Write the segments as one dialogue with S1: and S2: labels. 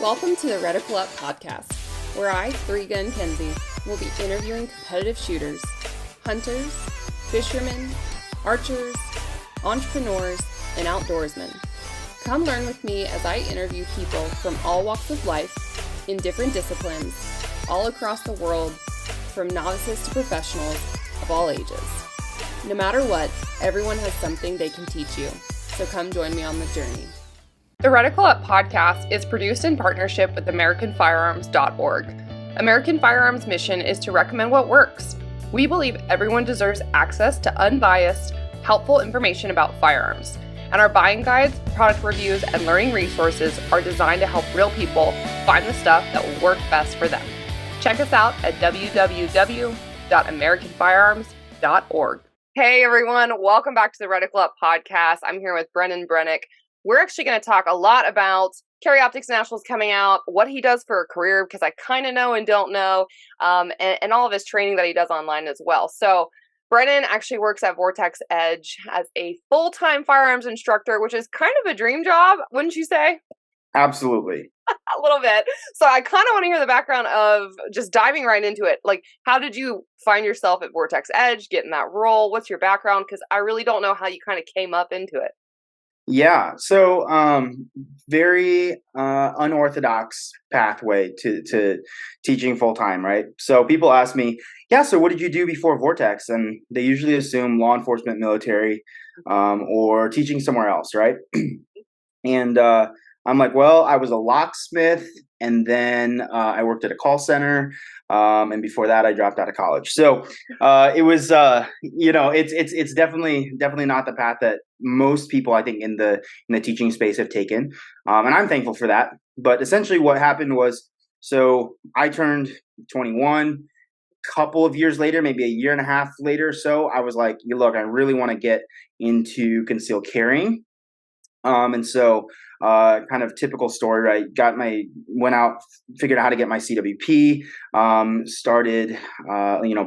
S1: Welcome to the Reticle Up podcast, where I, Three-Gun Kenzie, will be interviewing competitive shooters, hunters, fishermen, archers, entrepreneurs, and outdoorsmen. Come learn with me as I interview people from all walks of life, in different disciplines, all across the world, from novices to professionals of all ages. No matter what, everyone has something they can teach you, so come join me on the journey. The Reticle Up podcast is produced in partnership with AmericanFirearms.org. American Firearms' mission is to recommend what works. We believe everyone deserves access to unbiased, helpful information about firearms, and our buying guides, product reviews, and learning resources are designed to help real people find the stuff that will work best for them. Check us out at www.americanfirearms.org. Hey everyone, welcome back to the Reticle Up podcast. I'm here with Brennan Brennecke. We're actually going to talk a lot about Carry Optics Nationals coming out, what he does for a career, because I kind of know and don't know, and all of his training that he does online as well. So Brennan actually works at Vortex Edge as a full-time firearms instructor, which is kind of a dream job, wouldn't you say?
S2: Absolutely.
S1: A little bit. So I kind of want to hear the background of just diving right into it. Like, how did you find yourself at Vortex Edge, get in that role? What's your background? Because I really don't know how you kind of came up into it.
S2: Yeah. So, very unorthodox pathway to teaching full time, right? So people ask me, yeah, so what did you do before Vortex? And they usually assume law enforcement, military, or teaching somewhere else, right? And I'm like, well, I was a locksmith, and then I worked at a call center, and before that, I dropped out of college. So it was, it's definitely not the path that most people, I think, in the teaching space have taken, and I'm thankful for that. But essentially, what happened was, so I turned 21. Couple of years later, maybe a year and a half later, so I was like, look, I really want to get into concealed carrying. And so, kind of typical story, right? Went out, figured out how to get my CWP, started,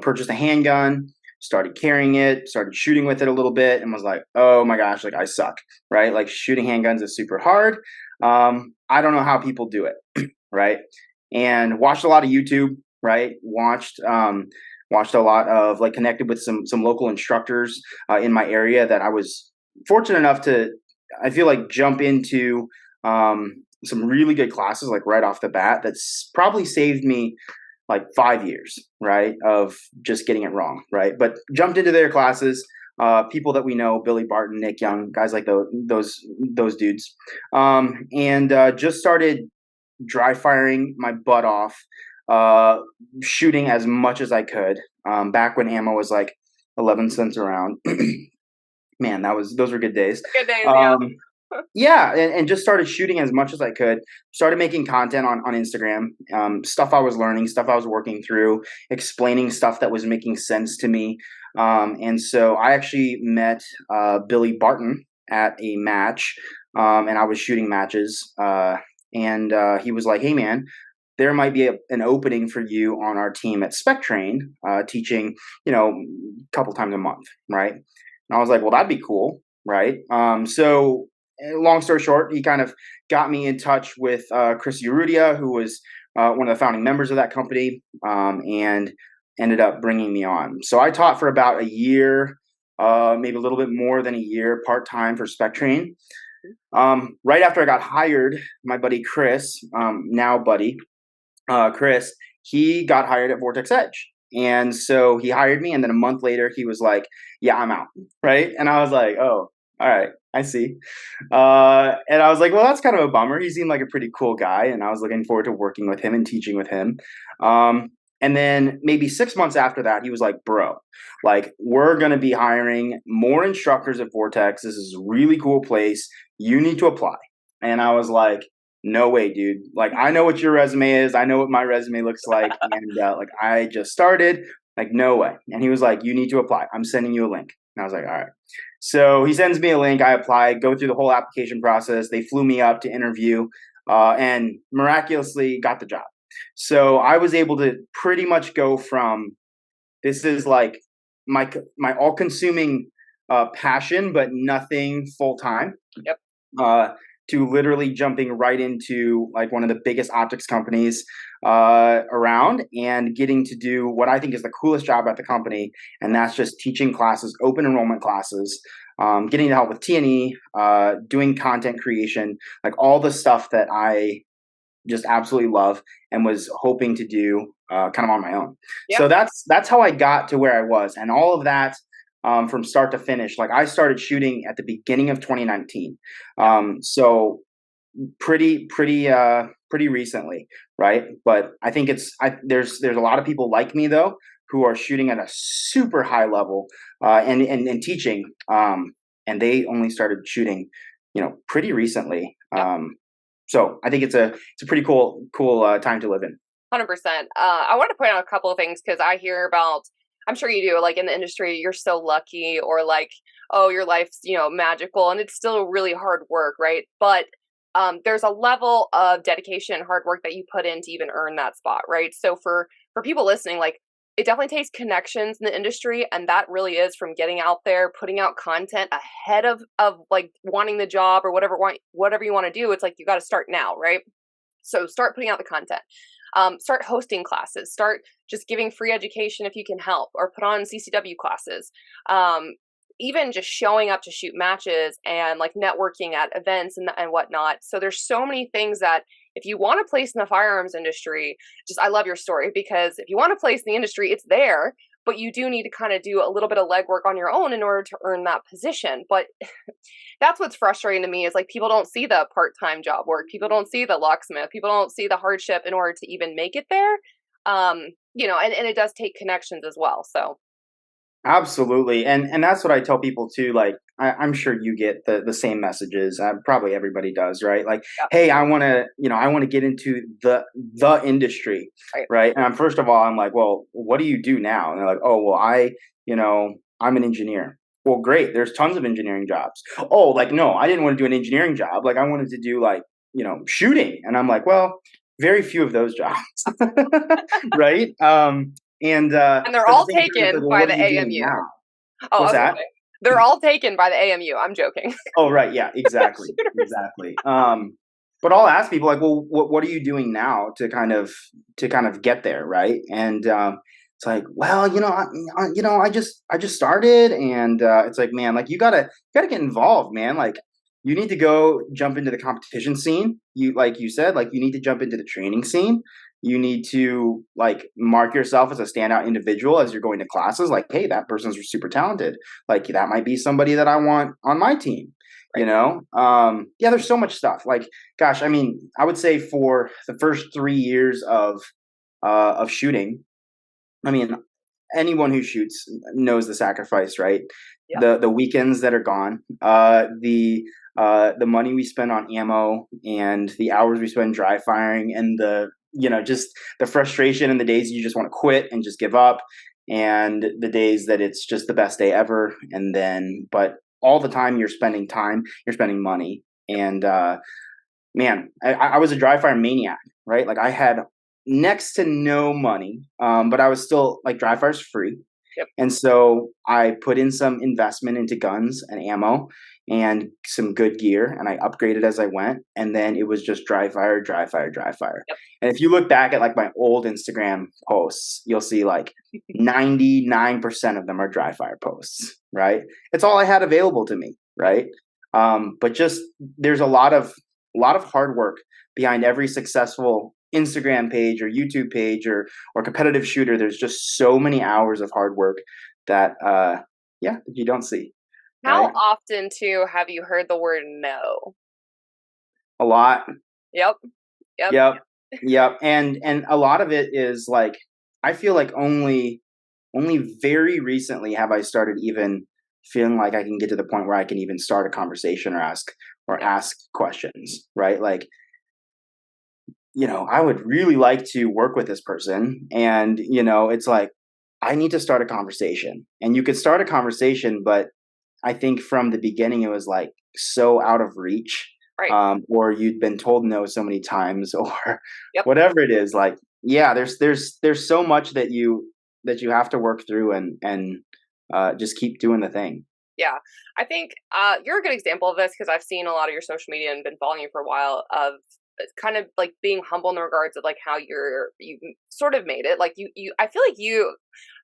S2: purchased a handgun, started carrying it, started shooting with it a little bit, and was like, oh my gosh, like I suck, right? Like shooting handguns is super hard. I don't know how people do it, right? And watched a lot of YouTube, right? Watched a lot of, like, connected with some local instructors in my area that I was fortunate enough to, I feel like, jump into some really good classes, like right off the bat. That's probably saved me like 5 years, right, of just getting it wrong, right? But jumped into their classes, people that we know, Billy Barton, Nick Young, guys like those dudes, and just started dry firing my butt off, shooting as much as I could. Back when ammo was like 11 cents a round. Man, those were good days.
S1: Good days, yeah.
S2: Yeah, and just started shooting as much as I could. Started making content on Instagram, stuff I was learning, stuff I was working through, explaining stuff that was making sense to me. And so I actually met Billy Barton at a match, and I was shooting matches. And he was like, hey, man, there might be an opening for you on our team at Spec Train, teaching, a couple times a month, right? And I was like, well, that'd be cool, right? So long story short, he kind of got me in touch with Chris Urrutia, who was one of the founding members of that company, and ended up bringing me on. So I taught for about a year, maybe a little bit more than a year, part-time for Spec Train. Right after I got hired, my buddy Chris, Chris, he got hired at Vortex Edge. And so he hired me, and then a month later, he was like, yeah, I'm out, right? And I was like, oh, all right, I see. And I was like, well, that's kind of a bummer. He seemed like a pretty cool guy, and I was looking forward to working with him and teaching with him. And then maybe 6 months after that, he was like, bro, like, we're going to be hiring more instructors at Vortex. This is a really cool place. You need to apply. And I was like, no way, dude. Like, I know what your resume is. I know what my resume looks like. And like, I just started. Like, no way. And he was like, you need to apply. I'm sending you a link. And I was like, all right. So he sends me a link. I apply, go through the whole application process. They flew me up to interview, and miraculously got the job. So I was able to pretty much go from, this is like my all-consuming passion, but nothing full-time.
S1: Yep.
S2: to literally jumping right into like one of the biggest optics companies around and getting to do what I think is the coolest job at the company, and that's just teaching classes, open enrollment classes, getting to help with T&E, doing content creation, like all the stuff that I just absolutely love and was hoping to do kind of on my own.
S1: Yeah.
S2: So that's how I got to where I was, and all of that from start to finish. Like I started shooting at the beginning of 2019, so pretty recently, right? But I think there's a lot of people like me though who are shooting at a super high level and teaching, and they only started shooting, pretty recently. So I think it's a pretty cool time to live in.
S1: 100%. I want to point out a couple of things because I hear about, I'm sure you do, like in the industry, you're so lucky, or like, oh, your life's, magical, and it's still really hard work, right? But there's a level of dedication and hard work that you put in to even earn that spot, right? So for people listening, like, it definitely takes connections in the industry, and that really is from getting out there, putting out content ahead of like wanting the job or whatever you want to do. It's like you got to start now, right? So start putting out the content. Start hosting classes. Start just giving free education if you can help, or put on CCW classes. Even just showing up to shoot matches and like networking at events and whatnot. So there's so many things that if you want to place in the firearms industry, I love your story, because if you want to place in the industry, it's there, but you do need to kind of do a little bit of legwork on your own in order to earn that position. But that's what's frustrating to me, is like people don't see the part-time job work. People don't see the locksmith. People don't see the hardship in order to even make it there. And it does take connections as well. So.
S2: Absolutely. And that's what I tell people too. Like, I'm sure you get the same messages. Probably everybody does, right? Like,
S1: Yeah.
S2: hey, I want to get into the industry. Right. And first of all, I'm like, well, what do you do now? And they're like, oh, well, I'm an engineer. Well, great. There's tons of engineering jobs. Oh, like, no, I didn't want to do an engineering job. Like, I wanted to do like, shooting. And I'm like, well, very few of those jobs. Right. And
S1: they're all taken by the AMU. Oh,
S2: what's that?
S1: They're all taken by the AMU. I'm joking.
S2: Oh, right. Yeah, exactly. Exactly. But I'll ask people like, well, what are you doing now to kind of get there, right? And it's like, well, I just started, and it's like, man, like you gotta get involved, man. Like you need to go jump into the competition scene. Like you said, like you need to jump into the training scene. You need to like mark yourself as a standout individual as you're going to classes. Like, hey, that person's super talented. Like that might be somebody that I want on my team. Right. There's so much stuff. Like, gosh, I mean, I would say for the first 3 years of shooting, I mean, anyone who shoots knows the sacrifice, right? Yeah. The weekends that are gone, the money we spend on ammo, and the hours we spend dry firing, and just the frustration, and the days you just want to quit and just give up, and the days that it's just the best day ever. And then, but all the time you're spending money. And man, I was a dry fire maniac, right? Like I had next to no money, but I was still like, dry fire's free. Yep. And so I put in some investment into guns and ammo and some good gear, and I upgraded as I went. And then it was just dry fire. Yep. And if you look back at like my old Instagram posts, you'll see like 99% of them are dry fire posts, right? It's all I had available to me, right? But just there's a lot of hard work behind every successful Instagram page or YouTube page or competitive shooter. There's just so many hours of hard work that you don't see.
S1: How often too have you heard the word no?
S2: A lot.
S1: Yep.
S2: And a lot of it is like, I feel like only very recently have I started even feeling like I can get to the point where I can even start a conversation or ask questions, right? Like, I would really like to work with this person, and it's like, I need to start a conversation. And you could start a conversation, but I think from the beginning it was like so out of reach, right? Or you'd been told no so many times, or whatever it is. Like, yeah, there's so much that you have to work through and just keep doing the thing.
S1: Yeah. I think you're a good example of this because I've seen a lot of your social media and been following you for a while of kind of like being humble in regards of like how you sort of made it. Like I feel like you,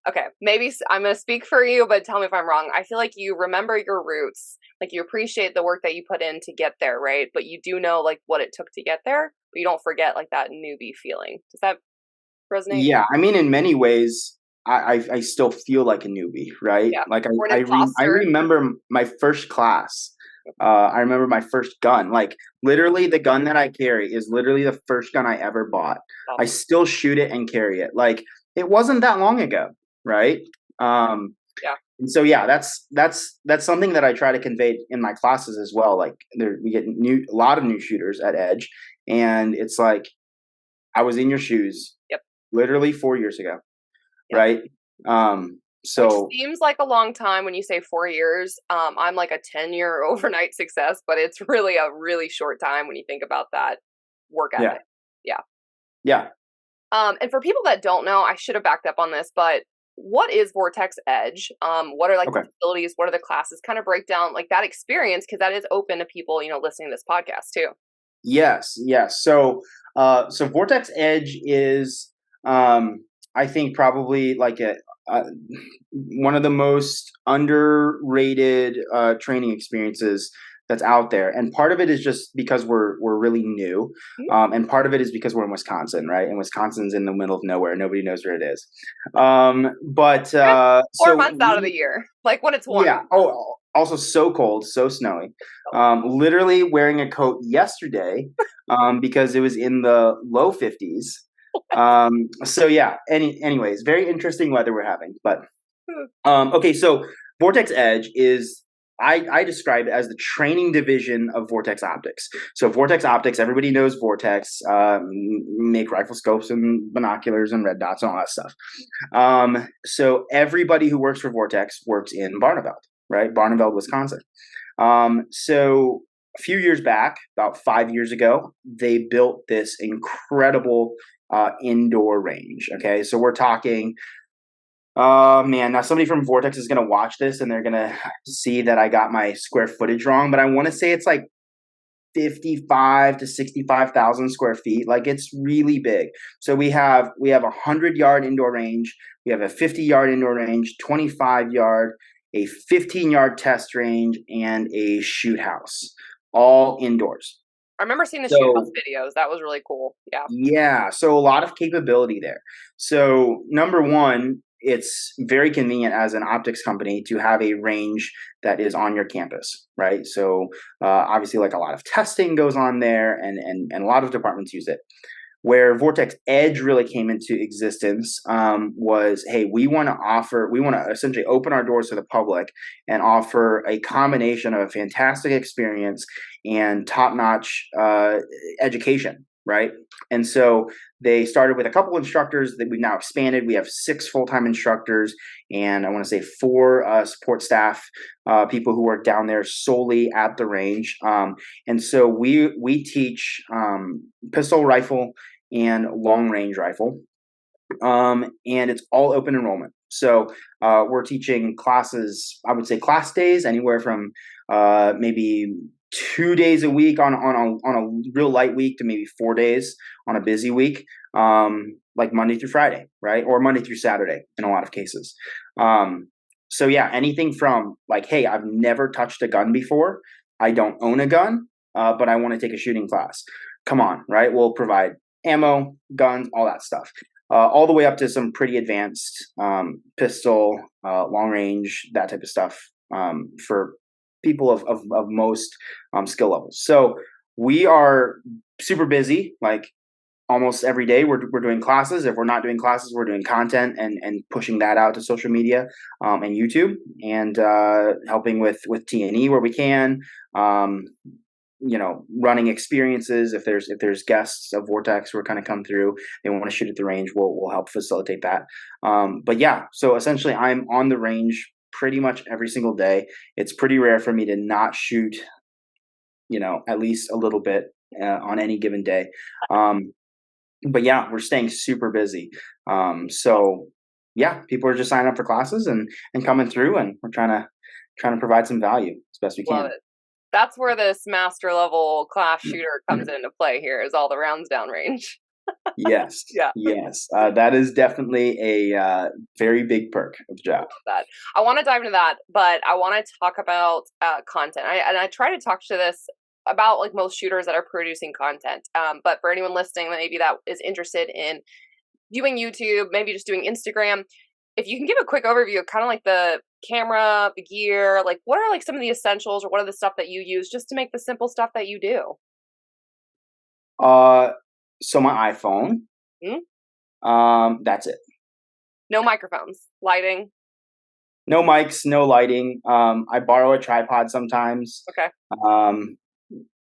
S1: okay, maybe I'm going to speak for you, but tell me if I'm wrong. I feel like you remember your roots, like you appreciate the work that you put in to get there, right? But you do know like what it took to get there, but you don't forget like that newbie feeling. Does that resonate?
S2: Yeah, I mean, in many ways, I still feel like a newbie, right?
S1: Yeah.
S2: Like
S1: Or an
S2: I
S1: imposter.
S2: remember my first class. I remember my first gun. Like literally, the gun that I carry is literally the first gun I ever bought. I
S1: Awesome.
S2: still shoot it and carry it. Like it wasn't that long ago, right?
S1: Yeah.
S2: And so yeah, that's something that I try to convey in my classes as well. Like we get a lot of new shooters at Edge, and it's like I was in your shoes
S1: Yep.
S2: literally 4 years ago,
S1: Yep.
S2: right?
S1: Which
S2: So
S1: seems like a long time when you say 4 years. I'm like a 10-year overnight success, but it's really a really short time when you think about that work
S2: yeah,
S1: ethic. Yeah.
S2: yeah,
S1: And for people that don't know, I should have backed up on this, but what is Vortex Edge? What are like the
S2: okay,
S1: facilities? What are the classes? Kind of break down like that experience because that is open to people, listening to this podcast too.
S2: yes, yes. So Vortex Edge is, I think, probably like a one of the most underrated training experiences that's out there, and part of it is just because we're really new,
S1: Mhm.
S2: and part of it is because we're in Wisconsin, right? And Wisconsin's in the middle of nowhere; nobody knows where it is. But
S1: Yeah. Four
S2: so
S1: months out of the year, like when it's warm.
S2: yeah. Oh, also so cold, so snowy. Literally wearing a coat yesterday, because it was in the low 50s. So yeah. Anyways, very interesting weather we're having. But okay, so Vortex Edge is I describe it as the training division of Vortex Optics. So Vortex Optics, everybody knows Vortex, make rifle scopes and binoculars and red dots and all that stuff. So everybody who works for Vortex works in Barneveld, right? Barneveld, Wisconsin. So a few years back, about 5 years ago, they built this incredible indoor range. Okay, so we're talking. Man, now somebody from Vortex is gonna watch this and they're gonna see that I got my square footage wrong, but I want to say it's like 55 to 65,000 square feet. Like it's really big. So we have 100-yard indoor range, we have a 50-yard indoor range, 25-yard, a 15-yard test range, and a shoot house, all indoors.
S1: I remember seeing the shoot house
S2: So
S1: videos. That was really cool. Yeah.
S2: yeah, so a lot of capability there. So number one, it's very convenient as an optics company to have a range that is on your campus, right? So obviously, like a lot of testing goes on there, and a lot of departments use it. Where Vortex Edge really came into existence was, hey, we want to essentially open our doors to the public and offer a combination of a fantastic experience and top-notch education, right? And so they started with a couple instructors that we've now expanded. We have 6 full-time instructors, and I want to say 4 support staff, people who work down there solely at the range. And so we teach pistol, rifle, and long range rifle, and it's all open enrollment. So we're teaching classes. I would say class days anywhere from maybe 2 days a week on a real light week to maybe 4 days on a busy week, like Monday through Friday, right, or Monday through Saturday in a lot of cases. So yeah, anything from like, hey, I've never touched a gun before. I don't own a gun, but I want to take a shooting class. Come on, right? We'll provide ammo, guns, all that stuff, all the way up to some pretty advanced pistol, long range, that type of stuff, for people of most skill levels. So we are super busy, like almost every day we're doing classes. If we're not doing classes, we're doing content and pushing that out to social media, and YouTube, and helping with T&E where we can, running experiences. If there's guests of Vortex who are kind of come through, they want to shoot at the range, we'll help facilitate that. But yeah, so essentially I'm on the range pretty much every single day. It's pretty rare for me to not shoot, at least a little bit on any given day. But yeah, we're staying super busy. So yeah, people are just signing up for classes and coming through, and we're trying trying to provide some value as best we
S1: Love
S2: can.
S1: it. That's where this master level class shooter comes into play here, is all the rounds downrange.
S2: Yes.
S1: Yeah.
S2: Yes. That is definitely a very big perk of the job.
S1: That. I want to dive into that, but I want to talk about content. I try to talk to this about like most shooters that are producing content. But for anyone listening that maybe that is interested in doing YouTube, maybe just doing Instagram, if you can give a quick overview of kind of like the camera, the gear, like what are like some of the essentials or what are the stuff that you use just to make the simple stuff that you do?
S2: So my iPhone. That's it.
S1: No microphones, lighting.
S2: No mics, no lighting. I borrow a tripod sometimes.
S1: Okay.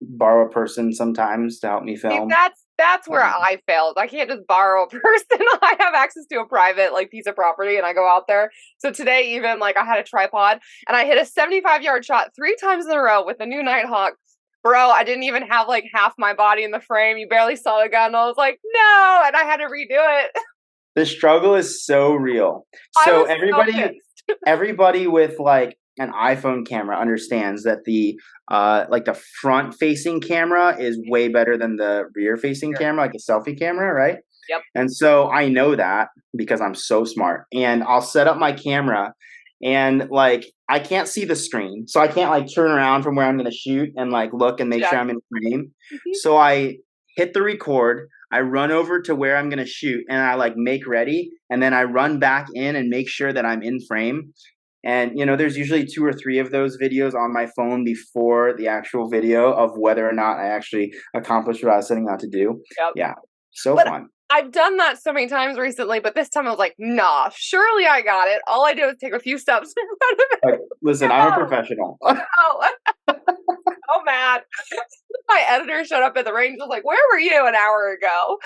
S2: Borrow a person sometimes to help me film.
S1: See, that's where I failed. I can't just borrow a person. I have access to a private like piece of property and I go out there. So today even like I had a tripod and I hit a 75-yard shot 3 times in a row with the new Nighthawk. Bro, I didn't even have like half my body in the frame. You barely saw the gun. I was like, no, and I had to redo it.
S2: The struggle is so real. So everybody with like an iPhone camera understands that the front facing camera is way better than the rear facing camera, like a selfie camera, right?
S1: Yep.
S2: And so I know that because I'm so smart. And I'll set up my camera and like I can't see the screen. So I can't like turn around from where I'm gonna shoot and like look and make sure I'm in frame. So I hit the record, I run over to where I'm gonna shoot and I like make ready and then I run back in and make sure that I'm in frame. And there's usually 2 or 3 of those videos on my phone before the actual video of whether or not I actually accomplished what I was setting out to do.
S1: Yep.
S2: Yeah, fun.
S1: I've done that so many times recently, but this time I was like, nah, surely I got it. All I do is take a few steps in front of it.
S2: Listen, I'm a professional.
S1: Oh, mad. My editor showed up at the range. Was like, where were you an hour
S2: ago?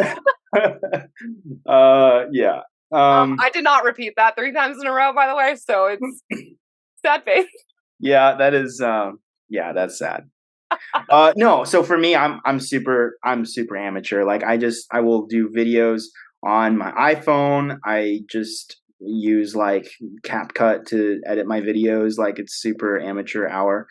S2: Yeah.
S1: I did not repeat that 3 times in a row, by the way. So it's sad face.
S2: Yeah, that is. That's sad. No, so for me, I'm super amateur. Like I will do videos on my iPhone. I just use like CapCut to edit my videos. Like it's super amateur hour.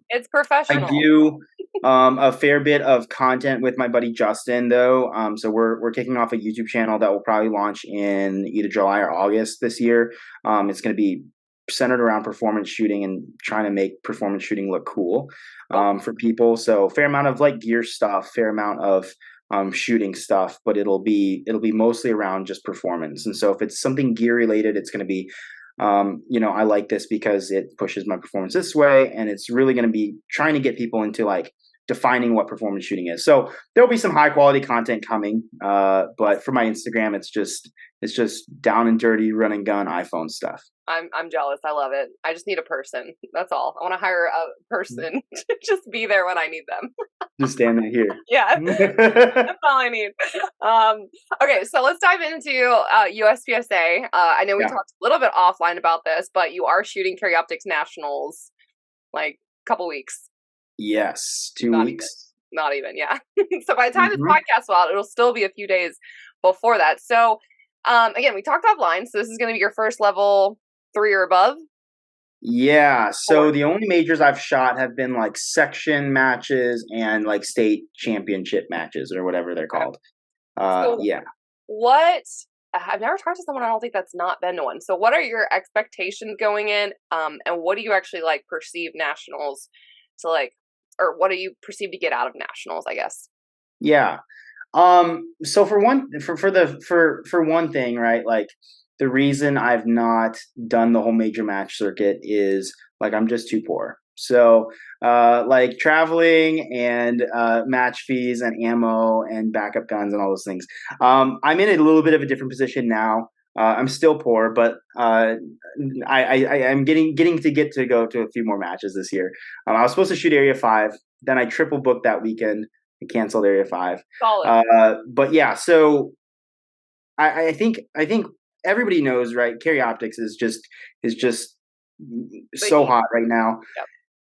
S1: It's professional.
S2: I do a fair bit of content with my buddy Justin, though. So we're kicking off a YouTube channel that will probably launch in either July or August this year. It's going to be centered around performance shooting and trying to make performance shooting look cool for people. So fair amount of like gear stuff, fair amount of shooting stuff, but it'll be mostly around just performance. And so if it's something gear related, it's going to be I like this because it pushes my performance this way, and it's really going to be trying to get people into like defining what performance shooting is. So there'll be some high quality content coming, but for my Instagram, it's just down and dirty, run and gun iPhone stuff.
S1: I'm jealous. I love it. I just need a person. That's all. I want to hire a person to just be there when I need them.
S2: Just stand right here.
S1: Yeah, that's all I need. Okay, so let's dive into USPSA. I know we talked a little bit offline about this, but you are shooting Carry Optics Nationals like a couple weeks.
S2: Yes, 2 weeks.
S1: Not even, yeah. So by the time this podcast will out, it'll still be a few days before that. So again, we talked offline. So this is going to be your first level 3 or above?
S2: Yeah. So the only majors I've shot have been like section matches and like state championship matches or whatever they're called. Yeah.
S1: I've never talked to someone I don't think that's not been to one. So what are your expectations going in? And what do you actually like perceive nationals to like, or what do you perceive to get out of nationals, I guess?
S2: Yeah. So for one thing, right? Like the reason I've not done the whole major match circuit is like I'm just too poor. So like traveling and match fees and ammo and backup guns and all those things. I'm in a little bit of a different position now. I'm still poor, but I'm getting to go to a few more matches this year. I was supposed to shoot Area 5, then I triple booked that weekend. I canceled Area 5.
S1: Solid.
S2: But yeah, so I think everybody knows, right? Carry Optics is just so hot right now.
S1: Yep.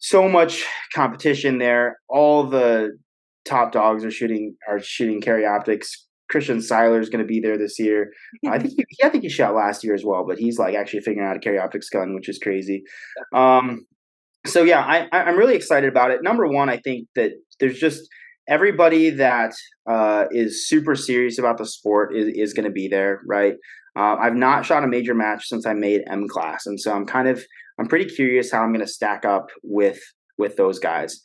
S2: So much competition there. All the top dogs are shooting Carry Optics. Christian Seiler is going to be there this year. I think he shot last year as well, but he's like actually figuring out how to carry optics gun, which is crazy. So yeah, I'm really excited about it. Number one, I think that there's just everybody that is super serious about the sport is going to be there, right? I've not shot a major match since I made M class, and so I'm pretty curious how I'm going to stack up with those guys.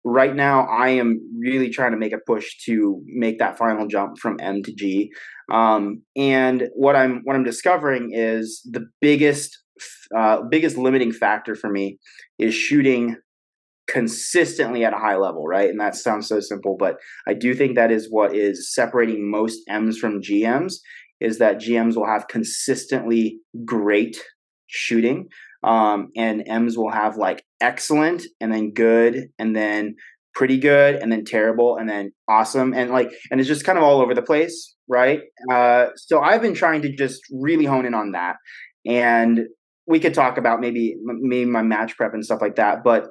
S2: Right now, I am really trying to make a push to make that final jump from M to G. And what I'm discovering is the biggest limiting factor for me is shooting consistently at a high level, right? And that sounds so simple, but I do think that is what is separating most M's from GMs, is that GMs will have consistently great shooting. And M's will have like excellent and then good and then pretty good and then terrible and then awesome. And it's just kind of all over the place. Right. So I've been trying to just really hone in on that, and we could talk about maybe my match prep and stuff like that. But,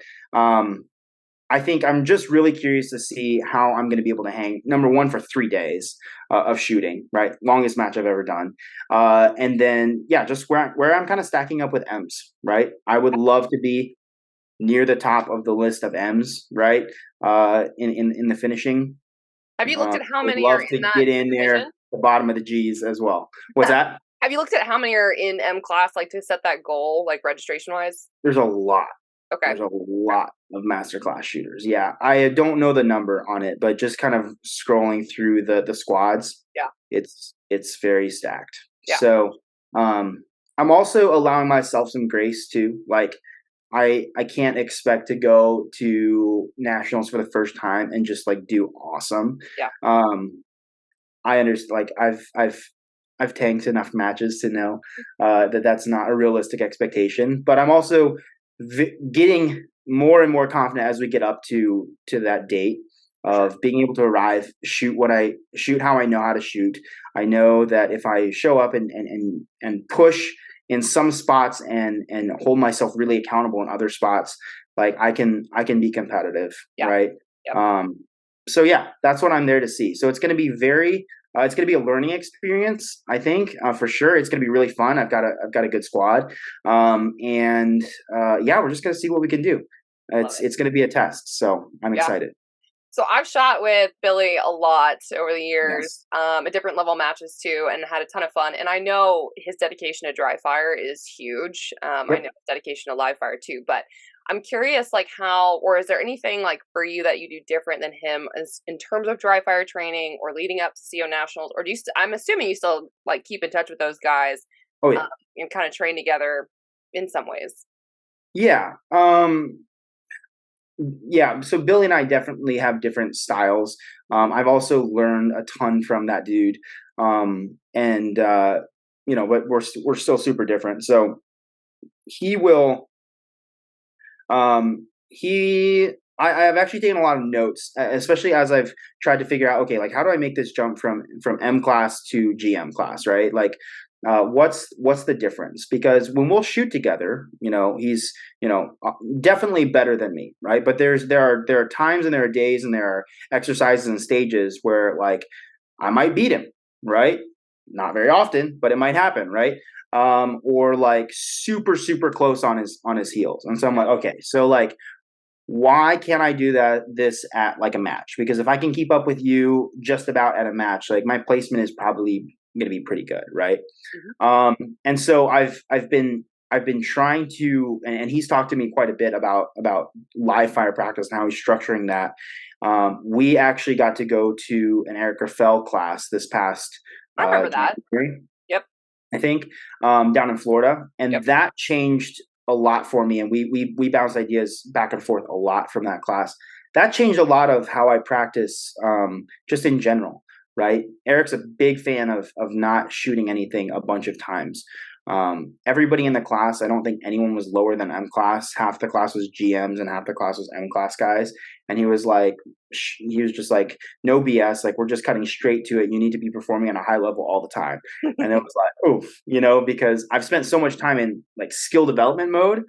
S2: I think I'm just really curious to see how I'm going to be able to hang, number one, for 3 days of shooting, right? Longest match I've ever done. And then, yeah, just where I'm kind of stacking up with M's, right? I would love to be near the top of the list of M's, right? In the finishing.
S3: Have you looked at how many
S2: love
S3: are
S2: to
S3: in that
S2: get in
S3: division?
S2: there, the bottom of the G's as well. What's that?
S3: Have you looked at how many are in M class, like to set that goal, like registration wise?
S2: There's a lot.
S3: Okay.
S2: There's a lot of masterclass shooters. Yeah. I don't know the number on it, but just kind of scrolling through the squads.
S3: Yeah.
S2: It's very stacked.
S3: Yeah.
S2: So, I'm also allowing myself some grace too. Like I can't expect to go to nationals for the first time and just like do awesome.
S3: Yeah.
S2: I understand. Like I've tanked enough matches to know that that's not a realistic expectation. But I'm also getting more and more confident as we get up to that date of being able to arrive, shoot how I know how to shoot. I know that if I show up and push in some spots and hold myself really accountable in other spots, like I can be competitive, right? Yeah. So yeah, that's what I'm there to see. So it's going to be it's going to be a learning experience, I think, for sure. It's going to be really fun. I've got a good squad, and we're just going to see what we can do. It's going to be a test, so I'm excited.
S3: So I've shot with Billy a lot over the years, at different level matches too, and had a ton of fun. And I know his dedication to dry fire is huge. I know his dedication to live fire too, but I'm curious, like or is there anything like for you that you do different than him in terms of dry fire training or leading up to CO Nationals? Or do you, I'm assuming you still like keep in touch with those guys and kind of train together in some ways?
S2: Yeah. Yeah. So Billy and I definitely have different styles. I've also learned a ton from that dude. But we're still super different. So he will, I've actually taken a lot of notes, especially as I've tried to figure out, okay, like how do I make this jump from M class to GM class, right? Like, what's the difference? Because when we'll shoot together, he's, definitely better than me, right? But there are times and there are days and there are exercises and stages where like I might beat him, right? Not very often, but it might happen, right? Or like super, super close on his heels. And so I'm like, okay, so like, why can't I do this at like a match? Because if I can keep up with you just about at a match, like my placement is probably going to be pretty good. Right. Mm-hmm. And so I've been trying to, and he's talked to me quite a bit about live fire practice and how he's structuring that. We actually got to go to an Eric Raffel class this past,
S3: I remember that.
S2: January. I think, down in Florida, and that changed a lot for me. And we bounced ideas back and forth a lot from that class. That changed a lot of how I practice, just in general, right? Eric's a big fan of not shooting anything a bunch of times. Everybody in the class, I don't think anyone was lower than M class. Half the class was GMs and half the class was M class guys. And he was just like, no BS. Like, we're just cutting straight to it. You need to be performing at a high level all the time. And it was like, oof, because I've spent so much time in like skill development mode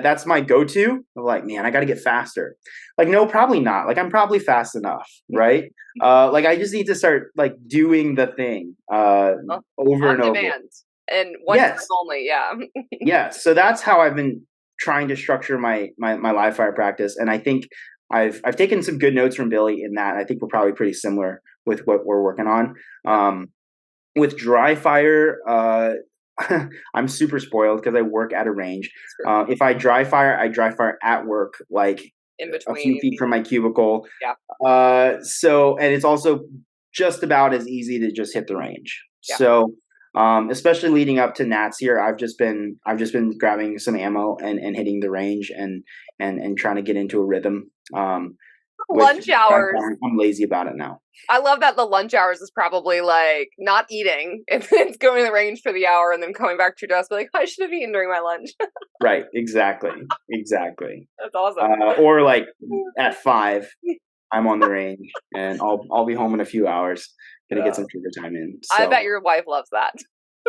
S2: that's my go-to. I'm like, man, I got to get faster. Like, no, probably not. Like, I'm probably fast enough, right? Like, I just need to start like doing the thing over and over.
S3: Demand. And one time only, yeah.
S2: Yeah. So that's how I've been trying to structure my live fire practice, and I think I've taken some good notes from Billy in that. I think we're probably pretty similar with what we're working on. With dry fire, I'm super spoiled because I work at a range. If I dry fire at work, like
S3: in between,
S2: a few feet from my cubicle.
S3: Yeah.
S2: So, and it's also just about as easy to just hit the range.
S3: Yeah.
S2: So, especially leading up to Nats here, I've just been grabbing some ammo and hitting the range and trying to get into a rhythm.
S3: Lunch hours.
S2: I'm lazy about it now.
S3: I love that the lunch hours is probably like not eating. It's going to the range for the hour and then coming back to your desk, like, I should have eaten during my lunch.
S2: Right. Exactly.
S3: That's awesome.
S2: Or like at 5, I'm on the range and I'll be home in a few hours. Gonna get some trigger time in. So.
S3: I bet your wife loves that.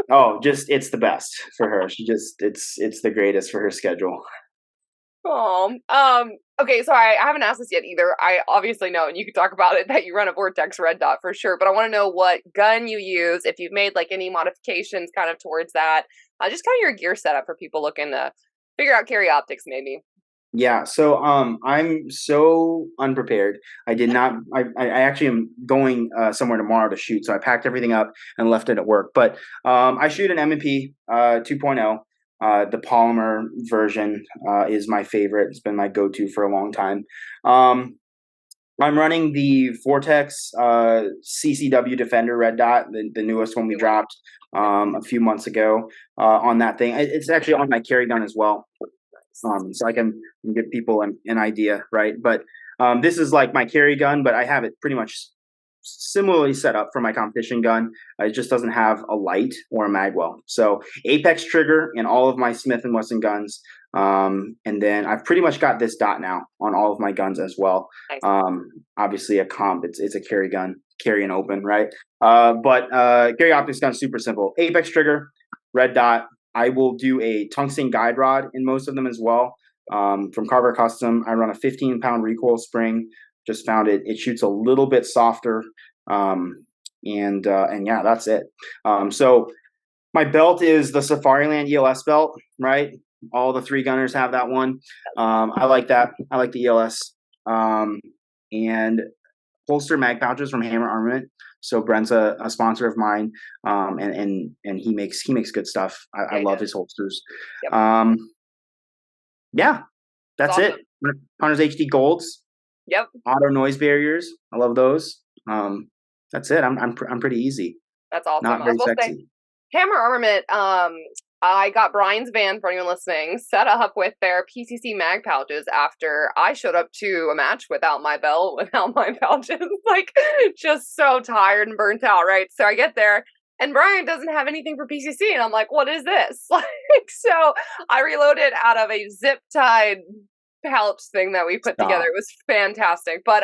S2: Oh, it's the best for her. She just it's the greatest for her schedule.
S3: Oh, okay, so I haven't asked this yet either. I obviously know, and you can talk about it, that you run a Vortex red dot for sure, but I want to know what gun you use, if you've made like any modifications kind of towards that, just kind of your gear setup for people looking to figure out carry optics maybe.
S2: Yeah, so I'm so unprepared. I did not. I actually am going somewhere tomorrow to shoot, so I packed everything up and left it at work. But I shoot an M&P 2.0. The polymer version is my favorite. It's been my go-to for a long time. I'm running the Vortex CCW Defender red dot, the newest one we dropped a few months ago on that thing. It's actually on my carry gun as well. So I can give people an idea, right? But this is like my carry gun, but I have it pretty much similarly set up for my competition gun. It just doesn't have a light or a magwell. So apex trigger in all of my Smith and Wesson guns. And then I've pretty much got this dot now on all of my guns as well.
S3: Nice.
S2: Obviously a comp, it's a carry gun, carry and open, right? But carry optics gun, super simple. Apex trigger, red dot. I will do a tungsten guide rod in most of them as well. From Carver Custom, I run a 15-pound recoil spring. Just found it shoots a little bit softer. And yeah, that's it. So my belt is the Safariland ELS belt, right? All the 3 gunners have that one. I like that. I like the ELS. And holster mag pouches from Hammer Armament. So Brent's a sponsor of mine, and he makes good stuff. I love his holsters. Yep. Yeah, that's awesome. It. Hunter's HD Golds.
S3: Yep.
S2: Auto noise barriers. I love those. That's it. I'm pretty easy.
S3: That's awesome.
S2: Not very sexy.
S3: Hammer Armament. I got Brian's van, for anyone listening, set up with their PCC mag pouches after I showed up to a match without my belt, without my pouches, like just so tired and burnt out, right? So I get there and Brian doesn't have anything for PCC and I'm like, what is this? Like, so I reloaded out of a zip tied pouch thing that we put together. It was fantastic. But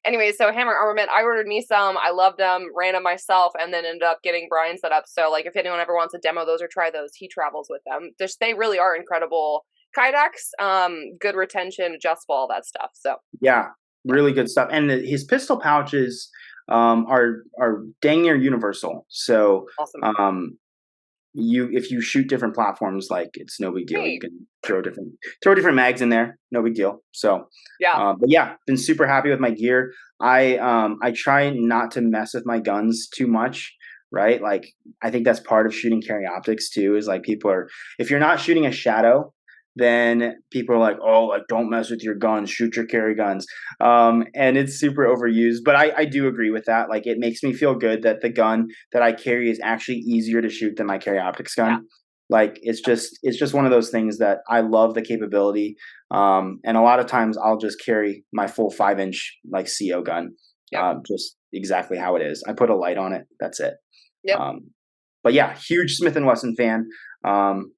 S3: anyway, so Hammer Armament, I ordered me some. I loved them, ran them myself, and then ended up getting Brian set up. So, like, if anyone ever wants to demo those or try those, he travels with them. They really are incredible kydex, good retention, adjustable, all that stuff. So
S2: yeah, really good stuff. And his pistol pouches are dang near universal. So
S3: awesome.
S2: If you shoot different platforms, like it's no big deal. You can throw different mags in there, no big deal. So
S3: yeah,
S2: but yeah, been super happy with my gear. I try not to mess with my guns too much, right? Like I think that's part of shooting carry optics too. Is like if you're not shooting a shadow, then people are like, oh, like don't mess with your guns, shoot your carry guns. And it's super overused, but I do agree with that. Like it makes me feel good that the gun that I carry is actually easier to shoot than my carry optics gun. Yeah. Like it's just one of those things that I love the capability. And a lot of times I'll just carry my full 5-inch like CO gun, just exactly how it is. I put a light on it. That's it.
S3: Yep.
S2: But yeah, huge Smith & Wesson fan.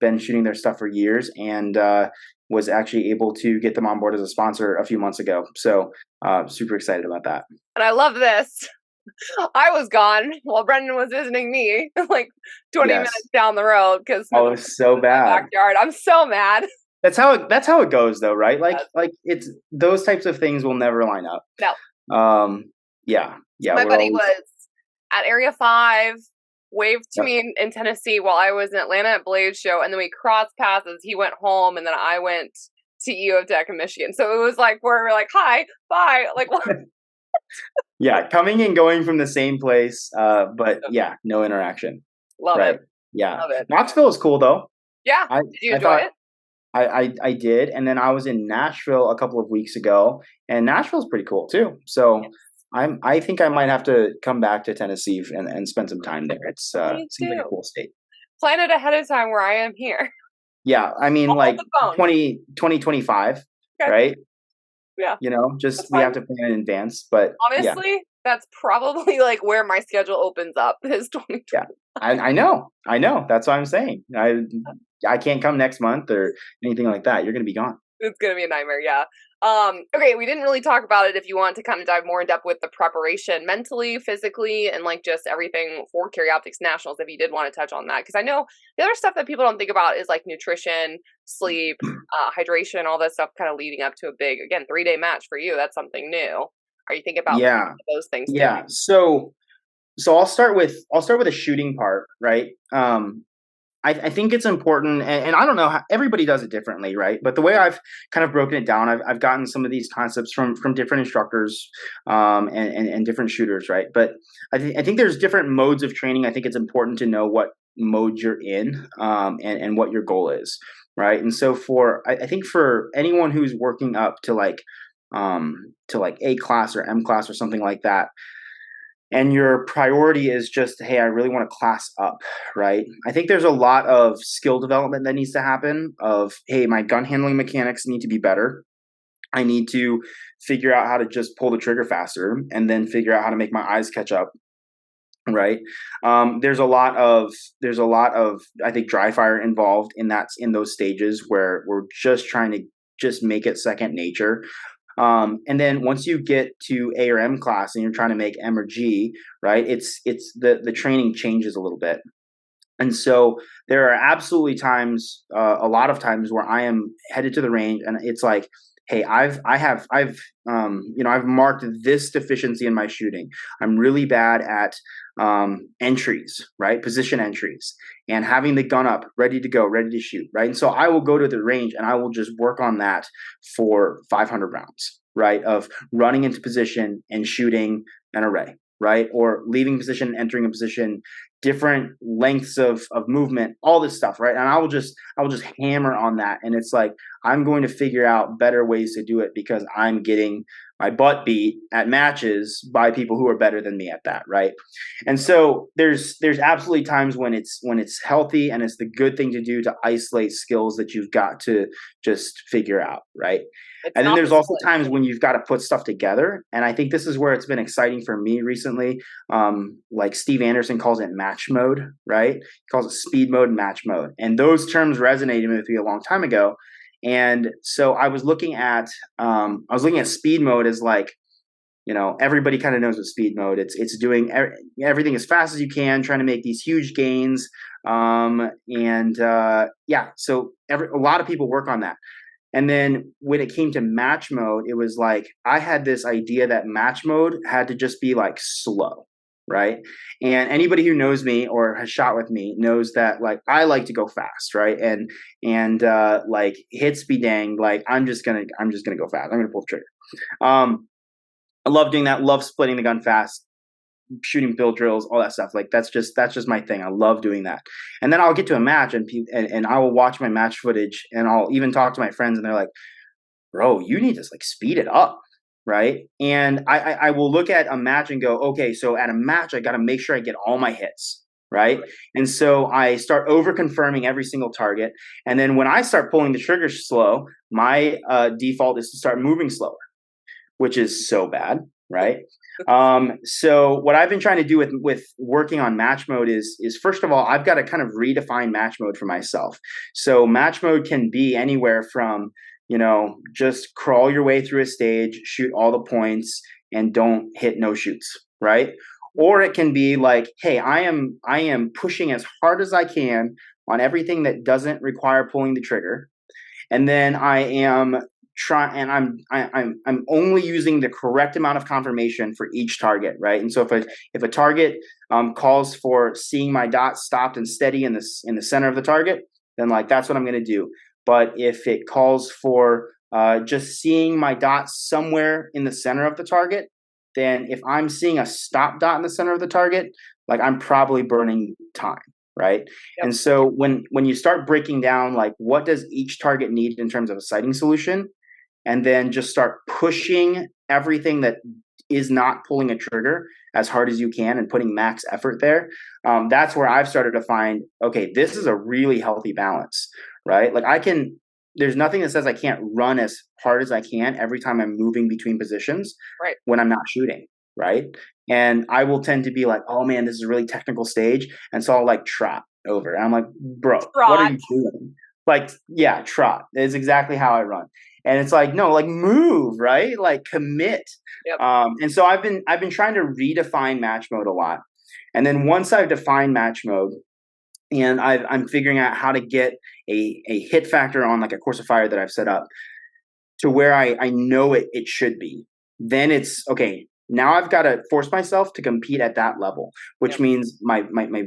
S2: Been shooting their stuff for years and was actually able to get them on board as a sponsor a few months ago. So super excited about that.
S3: And I love this. I was gone while Brendan was visiting me, like 20 minutes down the road because
S2: it's so bad.
S3: Backyard. I'm so mad.
S2: That's how it goes though, right? Like
S3: Yes.
S2: like it's those types of things will never line up.
S3: No.
S2: Yeah.
S3: My
S2: We're
S3: buddy
S2: always,
S3: was at Area 5, waved to
S2: yep.
S3: me in Tennessee while I was in Atlanta at Blade Show, and then we crossed paths as he went home, and then I went to U of Tech in Michigan. So it was like, we're like, hi, bye. Like,
S2: Yeah, coming and going from the same place, but yeah, no interaction.
S3: love
S2: Right.
S3: it.
S2: Yeah.
S3: Love it.
S2: Knoxville is cool though.
S3: Yeah.
S2: I
S3: Did you
S2: I
S3: enjoy
S2: thought
S3: it?
S2: I did, and then I was in Nashville a couple of weeks ago, and Nashville's pretty cool too. So I think I might have to come back to Tennessee and spend some time there. It's
S3: Me
S2: seems like a
S3: too.
S2: cool state.
S3: Plan it ahead of time where I am here.
S2: Yeah, I mean
S3: I'll hold
S2: like
S3: the phone.
S2: 2025,
S3: Okay.
S2: right?
S3: Yeah.
S2: You know, just
S3: That's
S2: we
S3: fine.
S2: have to plan in advance, but yeah.
S3: Honestly, that's probably like where my schedule opens up is 2020.
S2: Yeah, I know. That's what I'm saying. I can't come next month or anything like that. You're gonna be gone.
S3: It's gonna be a nightmare, yeah. Okay, we didn't really talk about it. If you want to kind of dive more in depth with the preparation mentally, physically, and like just everything for Carry Optics Nationals, if you did want to touch on that, because I know the other stuff that people don't think about is like nutrition, sleep, hydration, all that stuff, kind of leading up to a big, again, 3-day match for you. That's something new. Are you thinking about
S2: Yeah,
S3: those things too?
S2: yeah. So I'll start with the shooting part, right? I think it's important, and I don't know how everybody does it differently, right? But the way I've kind of broken it down, I've gotten some of these concepts from different instructors, and different shooters, right? But I think there's different modes of training. I think it's important to know what mode you're in, and what your goal is, right? And so I think for anyone who's working up to like A class or M class or something like that, and your priority is just, hey, I really want to class up, right? I think there's a lot of skill development that needs to happen of, hey, my gun handling mechanics need to be better. I need to figure out how to just pull the trigger faster and then figure out how to make my eyes catch up, right? There's a lot of I think dry fire involved in those stages where we're just trying to just make it second nature. And then once you get to A or M class and you're trying to make M or G, right? It's the training changes a little bit. And so there are absolutely times, a lot of times where I am headed to the range and it's like, hey, I've marked this deficiency in my shooting. I'm really bad at entries, right? Position entries and having the gun up, ready to go, ready to shoot, right? And so I will go to the range and I will just work on that for 500 rounds, right? Of running into position and shooting an array, right? Or leaving position, entering a position, different lengths of movement, all this stuff, right? And I will just hammer on that. And it's like, I'm going to figure out better ways to do it because I'm getting my butt beat at matches by people who are better than me at that, right? And so there's absolutely times when it's healthy and it's the good thing to do to isolate skills that you've got to just figure out, right? And then there's also times when you've got to put stuff together. And I think this is where it's been exciting for me recently. Like Steve Anderson calls it match mode, right? He calls it speed mode and match mode. And those terms resonated with me a long time ago. And so I was looking at speed mode as like, everybody kind of knows what speed mode. It's doing everything as fast as you can, trying to make these huge gains. So a lot of people work on that. And then when it came to match mode, it was like I had this idea that match mode had to just be like slow, right? And anybody who knows me or has shot with me knows that like I like to go fast, right? And like hits be danged, like I'm just gonna go fast. I'm gonna pull the trigger. I love doing that. Love splitting the gun fast, shooting build drills, all that stuff. Like that's just my thing. I love doing that. And then I'll get to a match and I will watch my match footage and I'll even talk to my friends and they're like, bro, you need to like speed it up. Right. And I will look at a match and go, okay, so at a match, I got to make sure I get all my hits. Right. And so I start over confirming every single target. And then when I start pulling the trigger slow, my default is to start moving slower, which is so bad. Right. So what I've been trying to do with working on match mode is first of all, I've got to kind of redefine match mode for myself. So match mode can be anywhere from, just crawl your way through a stage, shoot all the points and don't hit no shoots. Right. Or it can be like, hey, I am pushing as hard as I can on everything that doesn't require pulling the trigger. and then I am I'm only using the correct amount of confirmation for each target, right? And so if a target calls for seeing my dot stopped and steady in the center of the target, then like that's what I'm going to do. But if it calls for just seeing my dot somewhere in the center of the target, then if I'm seeing a stop dot in the center of the target, like I'm probably burning time, right?
S3: Yep.
S2: And so when you start breaking down like what does each target need in terms of a sighting solution, and then just start pushing everything that is not pulling a trigger as hard as you can and putting max effort there, that's where I've started to find, okay, this is a really healthy balance, right? Like there's nothing that says I can't run as hard as I can every time I'm moving between positions when I'm not shooting, right? And I will tend to be like, oh man, this is a really technical stage. And so I'll like trot over. And I'm like, bro, what are you doing? Like, yeah, trot is exactly how I run. And it's like, no, like move, right? Like commit.
S3: Yep.
S2: And so I've been trying to redefine match mode a lot. And then once I've defined match mode and I'm figuring out how to get a hit factor on like a course of fire that I've set up to where I know it should be, then it's okay. Now I've got to force myself to compete at that level, which means my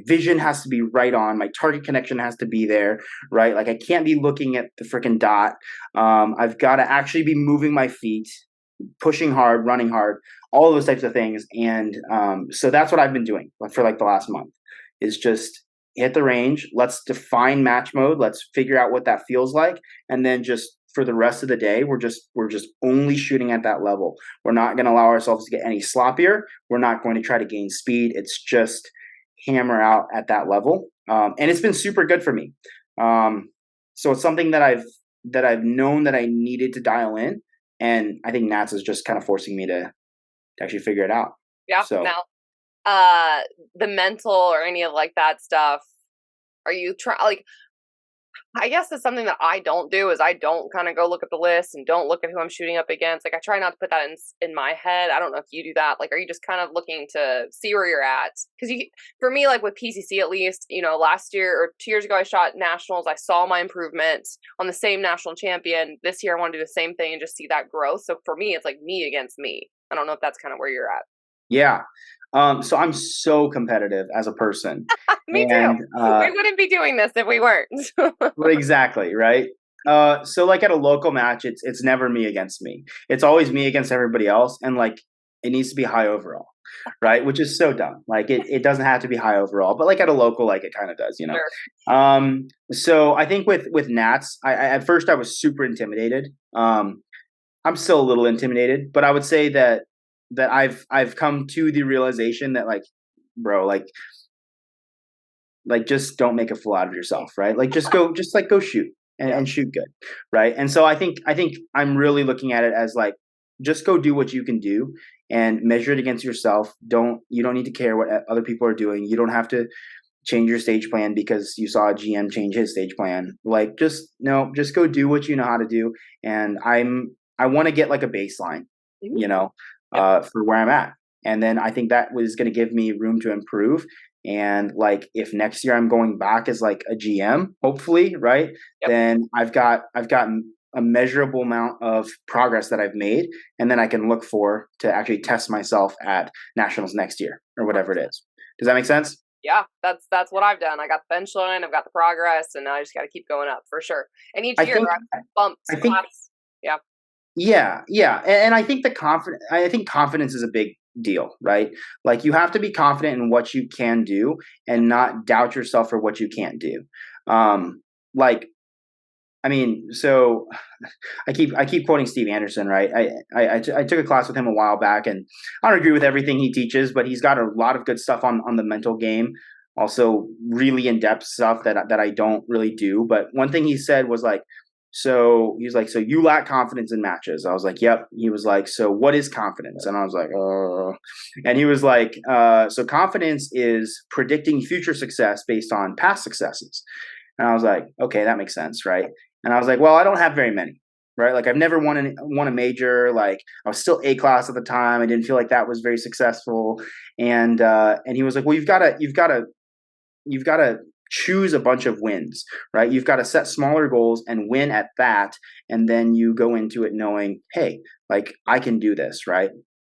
S2: vision has to be right on. My target connection has to be there, right? Like I can't be looking at the freaking dot. I've got to actually be moving my feet, pushing hard, running hard, all of those types of things. And so that's what I've been doing for like the last month is just hit the range. Let's define match mode. Let's figure out what that feels like. And then just for the rest of the day, we're just only shooting at that level. We're not going to allow ourselves to get any sloppier. We're not going to try to gain speed. It's just hammer out at that level. And it's been super good for me. So it's something that I've known that I needed to dial in. And I think Nats is just kind of forcing me to actually figure it out.
S3: Yeah.
S2: So
S3: now, the mental or any of like that stuff, are you trying like, I guess that's something that I don't do is I don't kind of go look at the list and don't look at who I'm shooting up against. Like I try not to put that in my head. I don't know if you do that. Like, are you just kind of looking to see where you're at? Because for me, like with PCC at least, last year or 2 years ago, I shot nationals. I saw my improvement on the same national champion. This year, I want to do the same thing and just see that growth. So for me, it's like me against me. I don't know if that's kind of where you're at.
S2: Yeah. So I'm so competitive as a person.
S3: Me too. We wouldn't be doing this if we weren't.
S2: Exactly, right? So like at a local match, it's never me against me. It's always me against everybody else. And like it needs to be high overall, right? Which is so dumb. Like it doesn't have to be high overall, but like at a local, like it kind of does,
S3: Sure.
S2: So I think with Nats, I at first I was super intimidated. I'm still a little intimidated, but I would say that I've come to the realization that like, bro, like just don't make a fool out of yourself, right? Like just go shoot and shoot good, right? And so I think I'm really looking at it as like just go do what you can do and measure it against yourself. You don't need to care what other people are doing. You don't have to change your stage plan because you saw a GM change his stage plan. Like just go do what you know how to do. And I want to get like a baseline, for where I'm at. And then I think that was going to give me room to improve. And like, if next year I'm going back as like a GM, hopefully, right? Yep. Then I've gotten a measurable amount of progress that I've made. And then I can look to actually test myself at nationals next year or whatever it is. Does that make sense?
S3: Yeah, that's what I've done. I got the bench line, I've got the progress, and now I just got to keep going up for sure. And each year I've bumped class. Yeah.
S2: Yeah. And I think confidence is a big deal, right? Like you have to be confident in what you can do and not doubt yourself for what you can't do. So I keep quoting Steve Anderson, right? I took a class with him a while back, and I don't agree with everything he teaches, but he's got a lot of good stuff on the mental game. Also, really in depth stuff that I don't really do. But one thing he said was like, so he's like, so you lack confidence in matches. I was like, yep. He was like, so what is confidence? And I was like, oh. And he was like, so confidence is predicting future success based on past successes. And I was like, okay, that makes sense, right? And I was like, well, I don't have very many, right? Like I've never won a major. Like I was still A class at the time. I didn't feel like that was very successful. And he was like, well, you've got to choose a bunch of wins, right? You've got to set smaller goals and win at that. And then you go into it knowing, hey, like I can do this, right?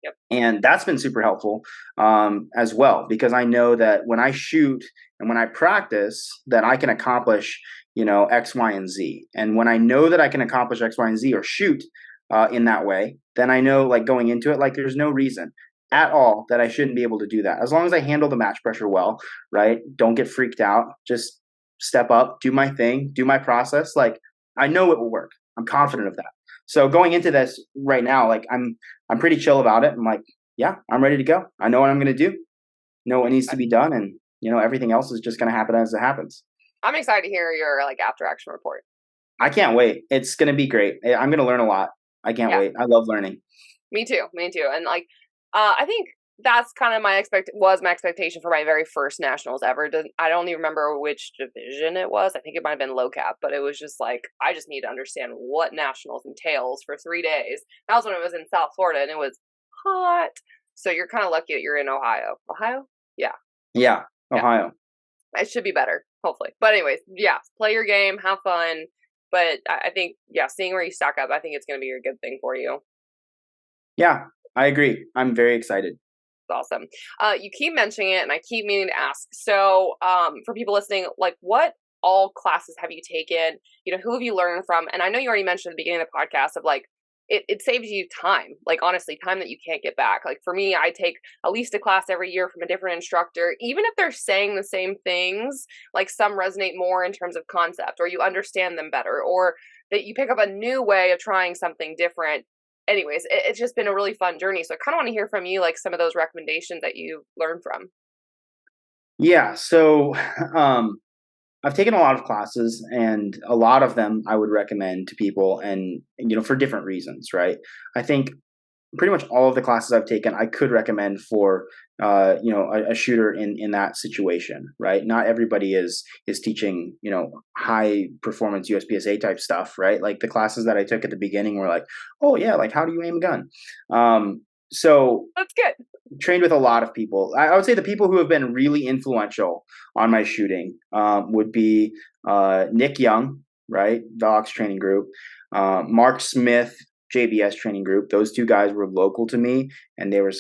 S3: Yep.
S2: And that's been super helpful as well, because I know that when I shoot and when I practice, that I can accomplish, X, Y, and Z. And when I know that I can accomplish X, Y, and Z or shoot in that way, then I know, like, going into it, like, there's no reason at all that I shouldn't be able to do that. As long as I handle the match pressure well, right? Don't get freaked out. Just step up, do my thing, do my process. Like, I know it will work. I'm confident of that. So going into this right now, like, I'm pretty chill about it. I'm like, yeah, I'm ready to go. I know what I'm going to do, know what needs to be done, and everything else is just going to happen as it happens.
S3: I'm excited to hear your after action report.
S2: I can't wait. It's going to be great. I'm going to learn a lot. I can't wait. I love learning.
S3: Me too. And I think that's kind of my expectation for my very first nationals ever. I don't even remember which division it was. I think it might have been low cap, but it was just like, I just need to understand what nationals entails for 3 days. That was when it was in South Florida and it was hot. So you're kind of lucky that you're in Ohio. Ohio? Yeah.
S2: Yeah. Ohio.
S3: Yeah. It should be better, hopefully. But anyways, yeah, play your game, have fun. But I think, seeing where you stack up, I think it's going to be a good thing for you.
S2: Yeah, I agree. I'm very excited.
S3: Awesome. You keep mentioning it and I keep meaning to ask. So for people listening, like, what all classes have you taken? Who have you learned from? And I know you already mentioned at the beginning of the podcast of like, it saves you time, like, honestly, time that you can't get back. Like, for me, I take at least a class every year from a different instructor, even if they're saying the same things, like some resonate more in terms of concept, or you understand them better, or that you pick up a new way of trying something different. Anyways, it's just been a really fun journey. So I kind of want to hear from you, like, some of those recommendations that you learned from.
S2: Yeah. So I've taken a lot of classes, and a lot of them I would recommend to people, and for different reasons, right? I think pretty much all of the classes I've taken, I could recommend for a shooter in that situation, right? Not everybody is teaching high performance USPSA type stuff, right? Like, the classes that I took at the beginning were like, oh yeah, like, how do you aim a gun? So
S3: that's good.
S2: Trained with a lot of people. I would say the people who have been really influential on my shooting would be Nick Young, right? Vox training group, Mark Smith, JBS training group. Those two guys were local to me, and they were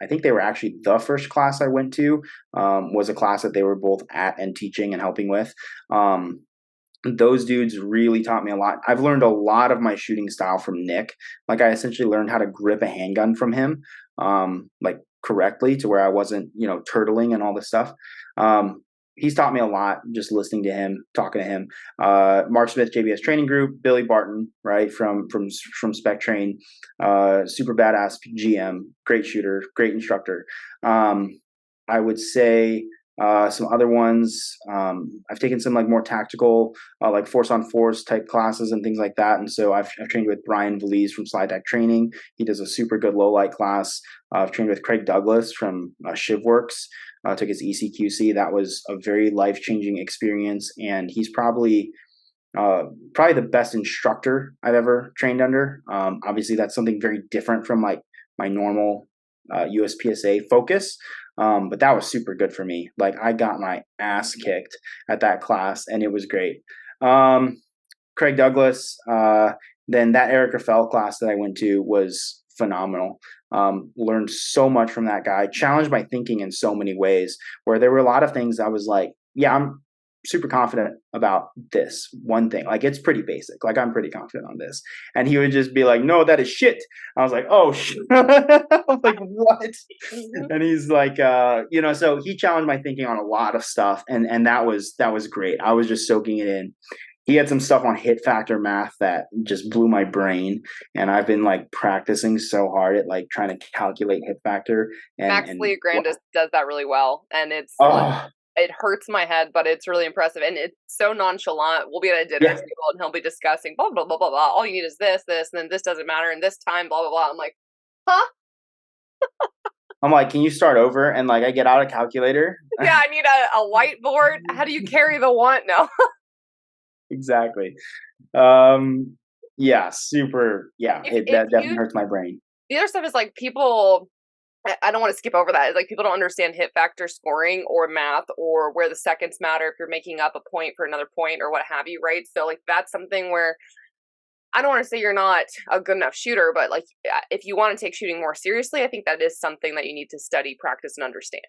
S2: I think they were actually the first class I went to, was a class that they were both at and teaching and helping with. Those dudes really taught me a lot. I've learned a lot of my shooting style from Nick. Like, I essentially learned how to grip a handgun from him, like, correctly, to where I wasn't, turtling and all this stuff. He's taught me a lot just listening to him, talking to him. Mark Smith, JBS training group, Billy Barton, right, from Spec Train, super badass GM, great shooter, great instructor. I would say some other ones. I've taken some, like, more tactical, like force on force type classes and things like that. And so I've trained with Brian Valise from Slide Tech Training. He does a super good low light class. I've trained with Craig Douglas from ShivWorks. Took his ECQC. That was a very life-changing experience, and he's probably the best instructor I've ever trained under. Obviously, that's something very different from, like, my normal USPSA focus, but that was super good for me. Like, I got my ass kicked at that class, and it was great. Craig Douglas, then that Erica Fell class that I went to was phenomenal. Learned so much from that guy, challenged my thinking in so many ways, where there were a lot of things I was like, yeah, I'm super confident about this one thing. Like, it's pretty basic. Like, I'm pretty confident on this. And he would just be like, no, that is shit. I was like, oh, shit. I'm like, what? And he's like, so he challenged my thinking on a lot of stuff. And that was great. I was just soaking it in. He had some stuff on hit factor math that just blew my brain, and I've been, like, practicing so hard at, like, trying to calculate hit factor.
S3: Max Leogrand does that really well, and it's it hurts my head, but it's really impressive, and it's so nonchalant. We'll be at a dinner table, and he'll be discussing blah blah blah blah blah. All you need is this, and then this doesn't matter, and this time blah blah blah. I'm like, huh?
S2: I'm like, can you start over? And, like, I get out a calculator.
S3: Yeah, I need a whiteboard. How do you carry the want? No.
S2: Exactly. Yeah, super. Yeah, that definitely hurts my brain.
S3: The other stuff is, like, people I don't want to skip over that. It's like people don't understand hit factor scoring or math or where the seconds matter if you're making up a point for another point or what have you, right? So like that's something where I don't want to say you're not a good enough shooter, but like if you want to take shooting more seriously, I think that is something that you need to study, practice, and understand.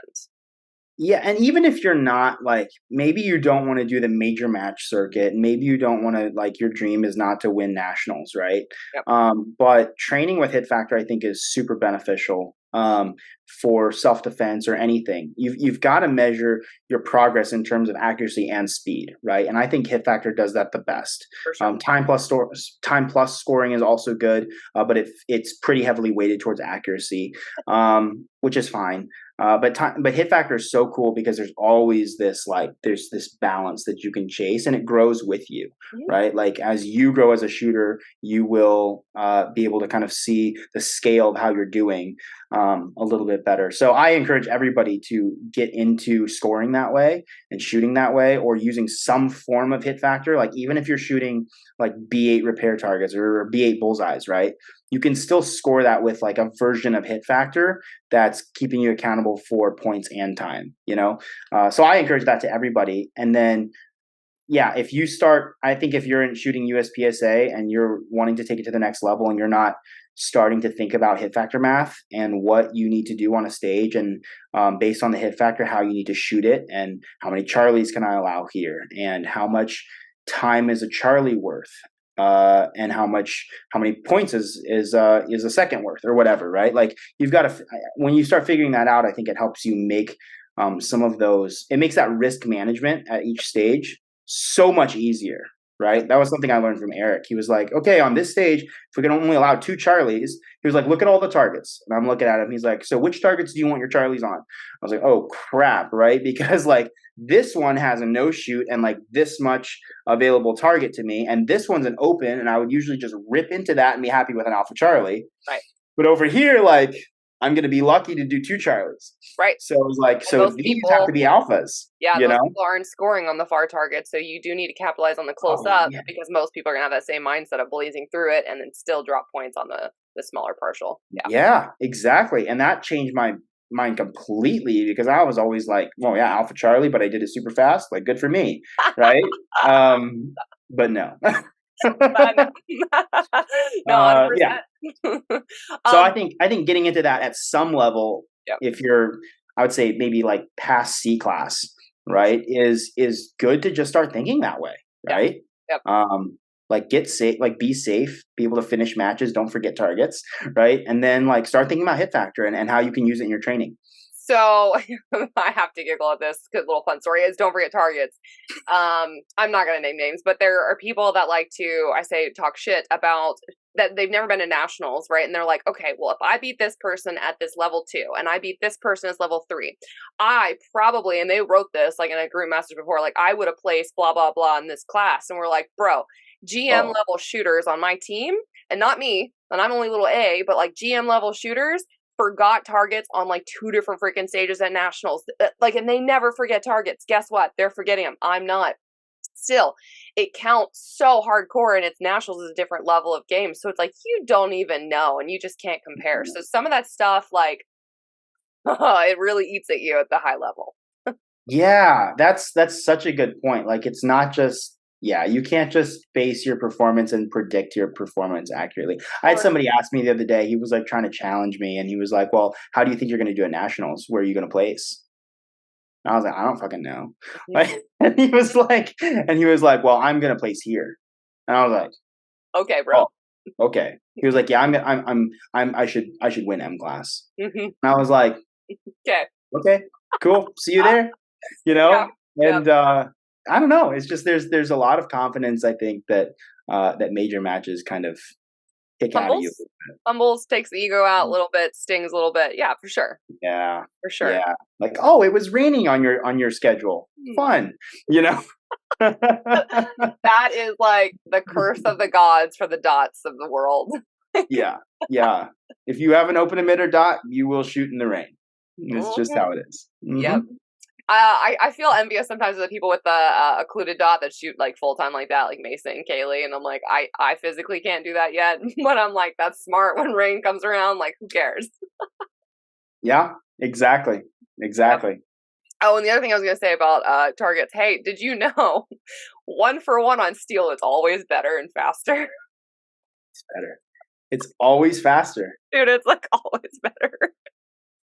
S2: Yeah, and even if you're not like, maybe you don't want to do the major match circuit, maybe you don't want to like your dream is not to win nationals, right?
S3: Yep.
S2: But training with hit factor, I think, is super beneficial for self defense or anything. You've got to measure your progress in terms of accuracy and speed, right? And I think hit factor does that the best.
S3: For sure.
S2: Time plus scoring is also good, but it's pretty heavily weighted towards accuracy, which is fine. But hit factor is so cool because there's always this there's this balance that you can chase and it grows with you, right? Like as you grow as a shooter, you will be able to kind of see the scale of how you're doing a little bit better. So I encourage everybody to get into scoring that way and shooting that way, or using some form of hit factor. Like even if you're shooting like B8 repair targets or B8 bullseyes, right? You can still score that with like a version of hit factor that's keeping you accountable for points and time, you know? So I encourage that to everybody. And then, yeah, if you start, I think if you're in shooting USPSA and you're wanting to take it to the next level and you're not starting to think about hit factor math and what you need to do on a stage and based on the hit factor, how you need to shoot it and how many Charlies can I allow here and how much time is a Charlie worth, and how many points is a second worth or whatever, right? Like you've got to, when you start figuring that out, I think it helps you make some of those, it makes that risk management at each stage so much easier, right? That was something I learned from Eric. He was like, okay, on this stage, if we can only allow 2 Charlies, he was like, look at all the targets. And I'm looking at him. He's like, so which targets do you want your Charlies on? I was like, oh crap, right? Because like this one has a no shoot and like this much available target to me. And this one's an open. And I would usually just rip into that and be happy with an alpha Charlie.
S3: Right.
S2: But over here, like I'm going to be lucky to do 2 Charlies.
S3: Right.
S2: So it was like, so these have to be alphas.
S3: Yeah,
S2: you
S3: those
S2: know?
S3: people aren't scoring on the far target, so you do need to capitalize on the close up because most people are going to have that same mindset of blazing through it and then still drop points on the smaller partial.
S2: Yeah, exactly. And that changed my mind completely because I was always like, well, yeah, Alpha Charlie, but I did it super fast. Like, good for me, right? But no.
S3: No,
S2: yeah. So I think getting into that at some level, if you're, I would say maybe like past C class, right, is good to just start thinking that way, right?
S3: Yep.
S2: Like get safe, like be safe, be able to finish matches, don't forget targets, right? And then like start thinking about hit factor and how you can use it in your training.
S3: So I have to giggle at this because little fun story is don't forget targets. I'm not going to name names, but there are people that like to, I say, talk shit about that they've never been to nationals, right? And they're like, okay, well, if I beat this person at this level 2 and I beat this person as level 3, I probably, and they wrote this like in a group message before, like I would have placed blah, blah, blah in this class. And we're like, bro, GM level shooters on my team and not me, and I'm only little A, but like GM level shooters forgot targets on like 2 different freaking stages at nationals. Like, and they never forget targets. Guess what? They're forgetting them. I'm not. Still, it counts so hardcore, and it's nationals is a different level of game. So it's like you don't even know, and you just can't compare. So some of that stuff, like, it really eats at you at the high level.
S2: Yeah, that's such a good point. Like, it's not just. Yeah, you can't just base your performance and predict your performance accurately. I had somebody ask me the other day, he was like trying to challenge me and he was like, well, how do you think you're going to do at nationals? Where are you going to place? And I was like, I don't fucking know. And he was like, well, I'm going to place here. And I was like,
S3: okay, bro.
S2: Oh, okay. He was like, yeah, I should win M class. And I was like, okay, cool. See you there. You know? Yeah. And, I don't know. It's just there's a lot of confidence. I think that major matches kind of kick out of you.
S3: Humbles, takes the ego out a little bit, stings a little bit. Yeah, for sure.
S2: Yeah,
S3: for sure.
S2: Yeah, like it was raining on your schedule. Fun, you know.
S3: That is like the curse of the gods for the dots of the world.
S2: Yeah. If you have an open emitter dot, you will shoot in the rain. It's just how it is.
S3: Yep. I feel envious sometimes of the people with the occluded dot that shoot like full time like that, like Mason and Kaylee, and I'm like, I physically can't do that yet, but I'm like, that's smart when rain comes around. Like, who cares?
S2: Yeah, exactly. Exactly.
S3: Yep. Oh, and the other thing I was going to say about targets, hey, did you know 1-for-1 on steel is always better and faster?
S2: It's better. It's always faster.
S3: Dude, it's like always better.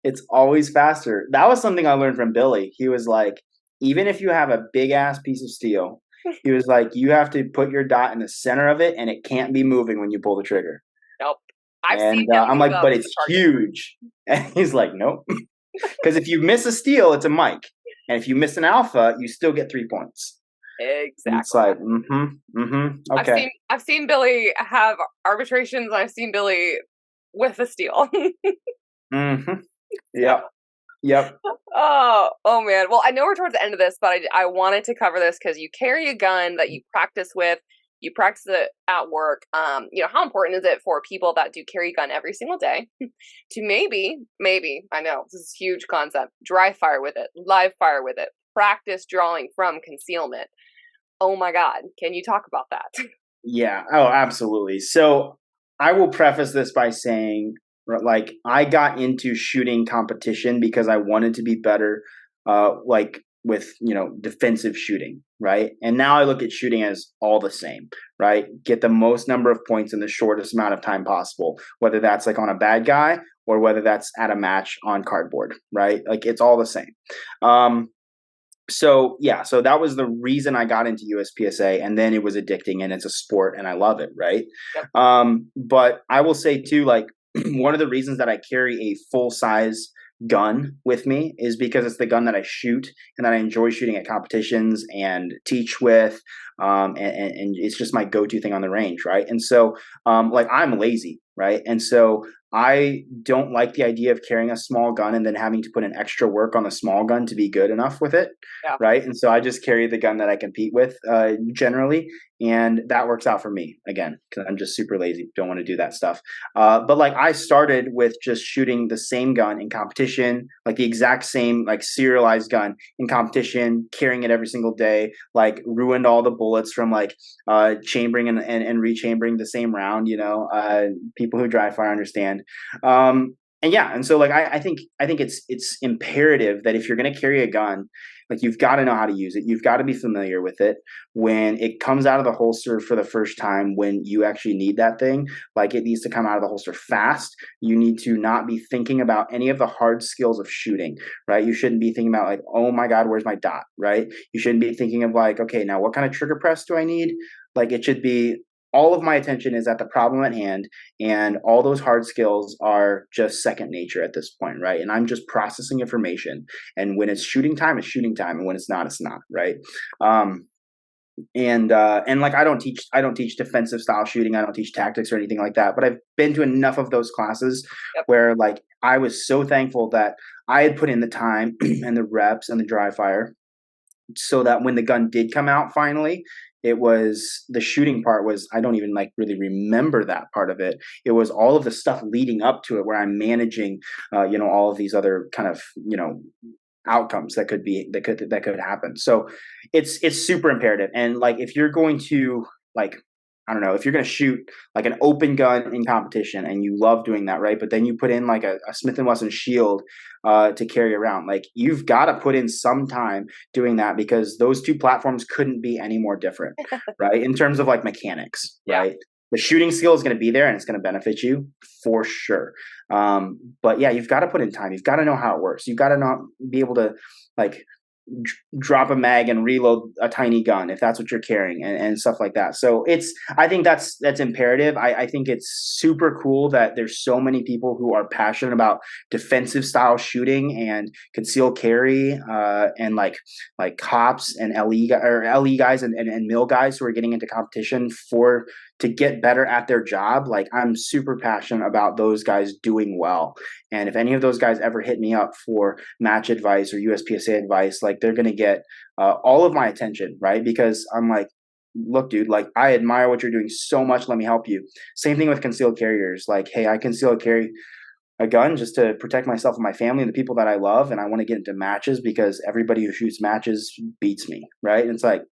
S2: It's always faster. That was something I learned from Billy. He was like, even if you have a big ass piece of steel, he was like, you have to put your dot in the center of it and it can't be moving when you pull the trigger.
S3: Nope. I've seen
S2: And
S3: him
S2: I'm
S3: move
S2: like,
S3: up
S2: but
S3: the
S2: it's
S3: target.
S2: huge. And he's like, nope. Because if you miss a steal, it's a mic. And if you miss an alpha, you still get 3 points.
S3: Exactly.
S2: And it's like, okay.
S3: I've seen Billy have arbitrations. I've seen Billy with a steal.
S2: Yep. Yep.
S3: Oh man. Well, I know we're towards the end of this, but I wanted to cover this because you carry a gun that you practice with. You practice it at work. How important is it for people that do carry a gun every single day to maybe, I know this is a huge concept, dry fire with it, live fire with it, practice drawing from concealment. Oh my God. Can you talk about that?
S2: Yeah. Oh, absolutely. So I will preface this by saying, like, I got into shooting competition because I wanted to be better, like with, defensive shooting, right? And now I look at shooting as all the same, right? Get the most number of points in the shortest amount of time possible, whether that's like on a bad guy or whether that's at a match on cardboard, right? Like it's all the same. So that was the reason I got into USPSA, and then it was addicting, and it's a sport, and I love it, right?
S3: Yep.
S2: But I will say too, like one of the reasons that I carry a full size gun with me is because it's the gun that I shoot and that I enjoy shooting at competitions and teach with, and it's just my go-to thing on the range, right? And so, like I'm lazy, right? And so I don't like the idea of carrying a small gun and then having to put in extra work on the small gun to be good enough with it.
S3: Yeah.
S2: Right. And so I just carry the gun that I compete with generally. And that works out for me again, because I'm just super lazy. Don't want to do that stuff. But like I started with just shooting the same gun in competition, like the exact same, like serialized gun in competition, carrying it every single day, like ruined all the bullets from like chambering and rechambering the same round, people who dry fire understand. And so like I think it's imperative that if you're going to carry a gun, like you've got to know how to use it. You've got to be familiar with it when it comes out of the holster for the first time. When you actually need that thing, like it needs to come out of the holster fast. You need to not be thinking about any of the hard skills of shooting, right? You shouldn't be thinking about like, oh my God, where's my dot, right? You shouldn't be thinking of like, okay, now what kind of trigger press do I need? Like it should be all of my attention is at the problem at hand, and all those hard skills are just second nature at this point, right? And I'm just processing information, and when it's shooting time, it's shooting time, and when it's not, right? And like I don't teach defensive style shooting. I don't teach tactics or anything like that, but I've been to enough of those classes where like I was so thankful that I had put in the time and the reps and the dry fire so that when the gun did come out finally, it was the shooting part was I don't even like really remember that part of it. It was all of the stuff leading up to it where I'm managing all of these other kind of outcomes that could happen. So it's super imperative. And like if you're going to like I don't know, if you're going to shoot like an open gun in competition and you love doing that, right? But then you put in like a Smith Wesson shield to carry around, like you've got to put in some time doing that because those two platforms couldn't be any more different, right? In terms of like mechanics, right? The shooting skill is going to be there and it's going to benefit you for sure. But yeah, you've got to put in time. You've got to know how it works. You've got to not be able to like drop a mag and reload a tiny gun if that's what you're carrying and stuff like that. So I think that's imperative. I think it's super cool that there's so many people who are passionate about defensive style shooting and concealed carry and like cops and LE guys and mill guys who are getting into competition to get better at their job. Like I'm super passionate about those guys doing well. And if any of those guys ever hit me up for match advice or USPSA advice, like they're going to get all of my attention, right? Because I'm like, look, dude, like I admire what you're doing so much. Let me help you. Same thing with concealed carriers. Like, hey, I concealed carry a gun just to protect myself and my family and the people that I love. And I want to get into matches because everybody who shoots matches beats me, right? And it's like,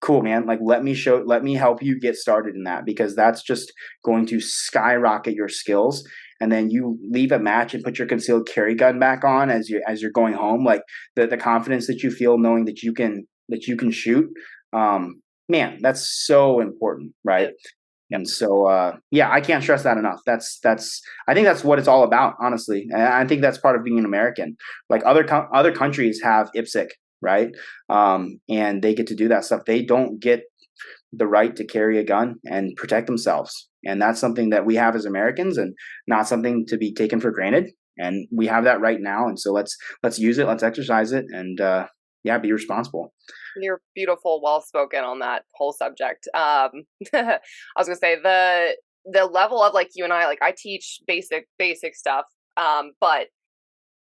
S2: cool, man. Like, let me help you get started in that because that's just going to skyrocket your skills. and then you leave a match and put your concealed carry gun back on as you're going home, like the confidence that you feel knowing that you can shoot, man, that's so important, right? And so, I can't stress that enough. I think that's what it's all about, honestly. And I think that's part of being an American. Like other countries have IPSC, right? And they get to do that stuff. They don't get the right to carry a gun and protect themselves. And that's something that we have as Americans, and not something to be taken for granted. And we have that right now. And so let's use it. Let's exercise it, and be responsible.
S3: You're beautiful, well-spoken on that whole subject. I was gonna say the level of, like, you and I, like, I teach basic stuff, but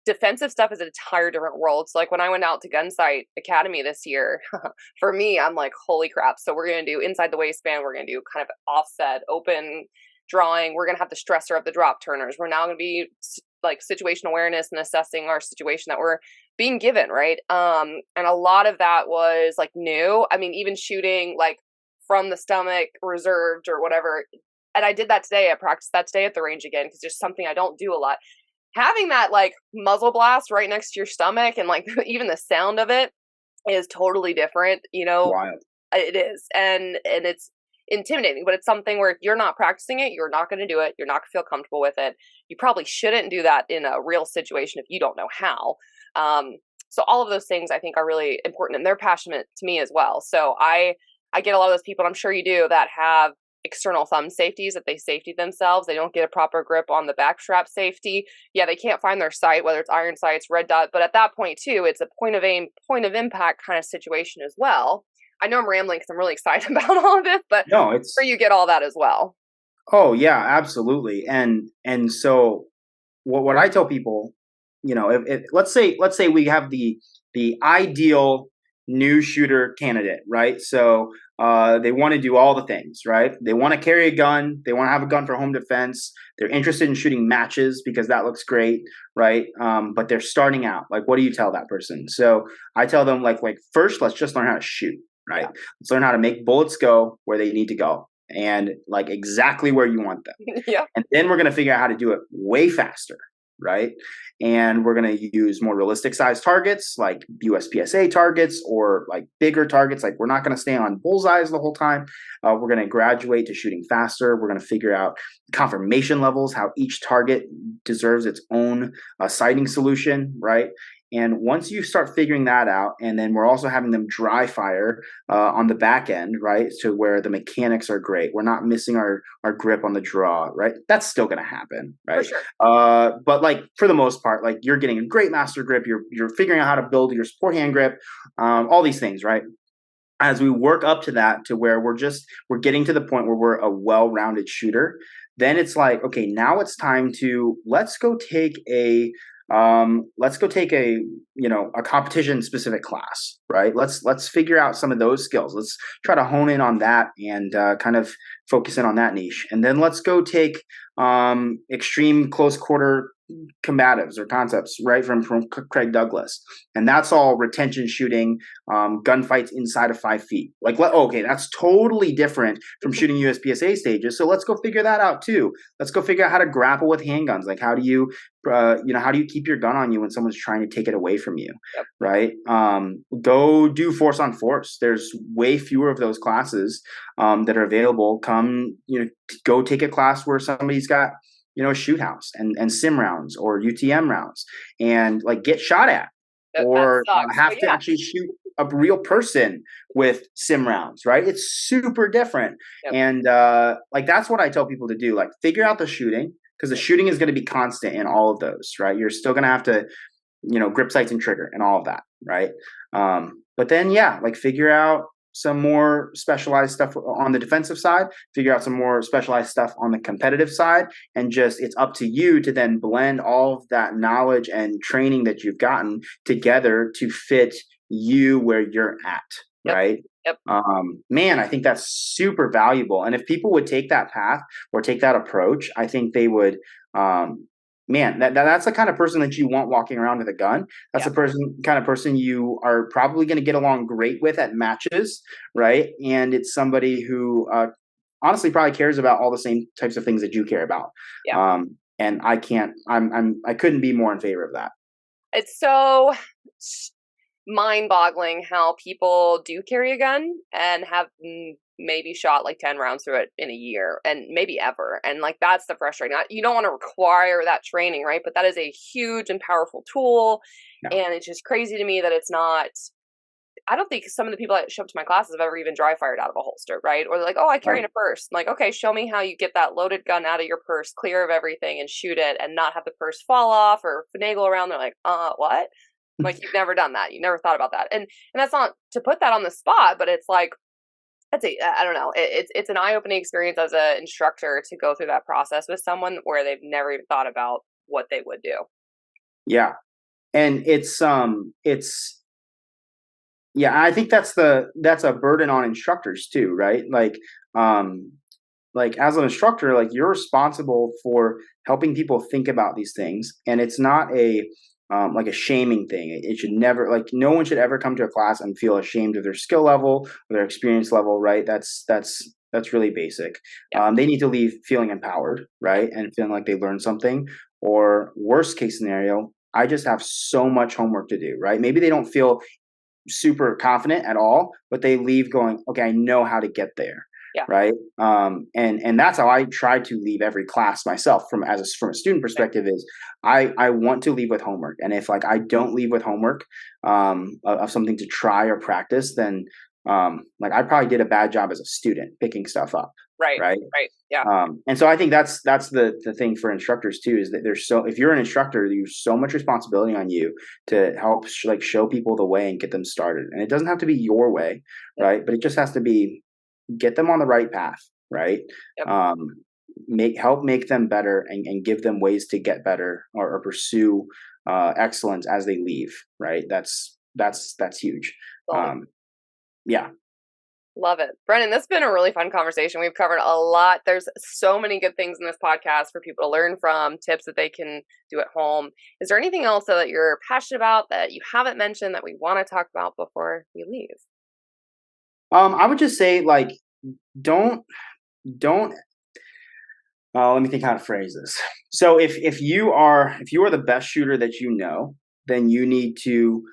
S3: defensive stuff is an entire different world. So, like, when I went out to Gunsight Academy this year, for me, I'm like, holy crap. So we're going to do inside the waistband. We're going to do kind of offset, open drawing. We're going to have the stressor of the drop turners. We're now going to be like situational awareness and assessing our situation that we're being given, right? And a lot of that was like new. I mean, even shooting like from the stomach, reserved or whatever. And I did that today. I practiced that today at the range again, because there's something I don't do a lot. Having that like muzzle blast right next to your stomach, and like even the sound of it is totally different, you know.
S2: Wild.
S3: It is. And it's intimidating, but it's something where if you're not practicing it, you're not going to do it. You're not going to feel comfortable with it. You probably shouldn't do that in a real situation if you don't know how. So all of those things I think are really important, and they're passionate to me as well. So I get a lot of those people, I'm sure you do, that have external thumb safeties, that they safety themselves. They don't get a proper grip on the back strap safety. Yeah, they can't find their sight, whether it's iron sights, red dot. But at that point too, it's a point of aim, point of impact kind of situation as well. I know I'm rambling because I'm really excited about all of this, but
S2: no, it's
S3: sure you get all that as well.
S2: Oh yeah, absolutely. And so what I tell people, you know, if let's say we have the ideal new shooter candidate, right? So they want to do all the things, right? They want to carry a gun. They want to have a gun for home defense. They're interested in shooting matches because that looks great, right? But they're starting out. Like, what do you tell that person? So I tell them like first, let's just learn how to shoot, right? Yeah. Let's learn how to make bullets go where they need to go, and like exactly where you want them.
S3: Yeah.
S2: And then we're going to figure out how to do it way faster, right? And we're going to use more realistic size targets like USPSA targets, or like bigger targets. Like, we're not going to stay on bullseyes the whole time. We're going to graduate to shooting faster. We're going to figure out confirmation levels, how each target deserves its own sighting solution, right? And once you start figuring that out, and then we're also having them dry fire on the back end, right? To where the mechanics are great. We're not missing our grip on the draw, right? That's still going to happen, right?
S3: For sure.
S2: But like for the most part, like you're getting a great master grip. You're figuring out how to build your support hand grip, all these things, right? As we work up to that, to where we're getting to the point where we're a well-rounded shooter, then it's like, okay, now it's time to let's go take a a competition specific class, right? Let's figure out some of those skills. Let's try to hone in on that and kind of focus in on that niche. And then let's go take extreme close quarter combatives or concepts, right, from Craig Douglas. And that's all retention shooting, gunfights inside of 5 feet. Like, okay, that's totally different from shooting USPSA stages. So let's go figure that out too. Let's go figure out how to grapple with handguns. Like, how do you keep your gun on you when someone's trying to take it away from you,
S3: yep.
S2: Right? Go do force on force. There's way fewer of those classes that are available. Go take a class where somebody's got a shoot house and sim rounds or UTM rounds, and like get shot at, or have to actually shoot a real person with sim rounds, right? It's super different. Yep. And like that's what I tell people to do. Like, figure out the shooting, because the shooting is going to be constant in all of those, right? You're still going to have to, grip sights and trigger and all of that, right? But then, like, figure out some more specialized stuff on the defensive side, figure out some more specialized stuff on the competitive side, and it's up to you to then blend all of that knowledge and training that you've gotten together to fit you where you're at,
S3: yep.
S2: Right?
S3: Yep.
S2: Man, I think that's super valuable. And if people would take that path or take that approach, I think they would, that's the kind of person that you want walking around with a gun. That's the kind of person you are probably going to get along great with at matches, right? And it's somebody who honestly probably cares about all the same types of things that you care about.
S3: Yeah.
S2: And I couldn't be more in favor of that.
S3: It's so mind-boggling how people do carry a gun and have maybe shot like 10 rounds through it in a year and maybe ever. And like, that's the frustrating. You don't want to require that training, right? But that is a huge and powerful tool. Yeah. And it's just crazy to me that it's not. I don't think some of the people that show up to my classes have ever even dry fired out of a holster, right? Or they're like, oh, I carry in a purse. I'm like, okay, show me how you get that loaded gun out of your purse, clear of everything, and shoot it and not have the purse fall off or finagle around. They're like, what? I'm like, you've never done that. You never thought about that. And that's not to put that on the spot, but it's like, I don't know. It's an eye-opening experience as an instructor to go through that process with someone where they've never even thought about what they would do. Yeah.
S2: And yeah, I think that's a burden on instructors too, right? Like as an instructor, like you're responsible for helping people think about these things, and it's not like a shaming thing. It should never, like, no one should ever come to a class and feel ashamed of their skill level or their experience level, right? That's really basic. Yeah. They need to leave feeling empowered, right? And feeling like they learned something. Or worst case scenario, I just have so much homework to do, right? Maybe they don't feel super confident at all, but they leave going, okay, I know how to get there. Yeah. Right. And that's how I try to leave every class myself from a student perspective is I want to leave with homework. And if like I don't leave with homework of something to try or practice, then like I probably did a bad job as a student picking stuff up.
S3: Right. Yeah.
S2: And so I think that's the thing for instructors too, is that if you're an instructor, there's so much responsibility on you to help like show people the way and get them started. And it doesn't have to be your way, right? But it just has to be get them on the right path, right? Yep. Help make them better and give them ways to get better or pursue excellence as they leave, right? That's huge. Yeah.
S3: Love it. Brennan, this has been a really fun conversation. We've covered a lot. There's so many good things in this podcast for people to learn from, tips that they can do at home. Is there anything else that you're passionate about that you haven't mentioned that we want to talk about before we leave?
S2: I would just say, like, don't let me think how to phrase this. So if you are the best shooter that you know, then you need to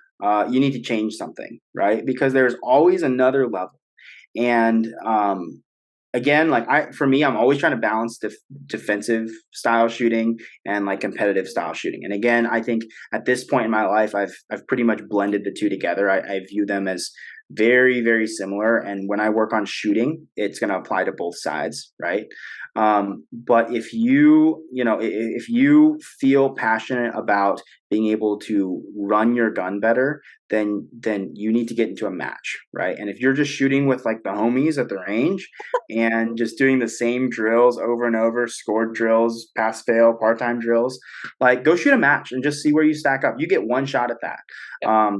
S2: change something, right? Because there's always another level. And again, like I'm always trying to balance defensive style shooting and like competitive style shooting. And again, I think at this point in my life, I've pretty much blended the two together. I view them as very, very similar. And when I work on shooting, it's going to apply to both sides, right? But if if you feel passionate about being able to run your gun better, then you need to get into a match, right? And if you're just shooting with like the homies at the range and just doing the same drills over and over, scored drills, pass fail, part-time drills, like go shoot a match and just see where you stack up. You get one shot at that. Yep.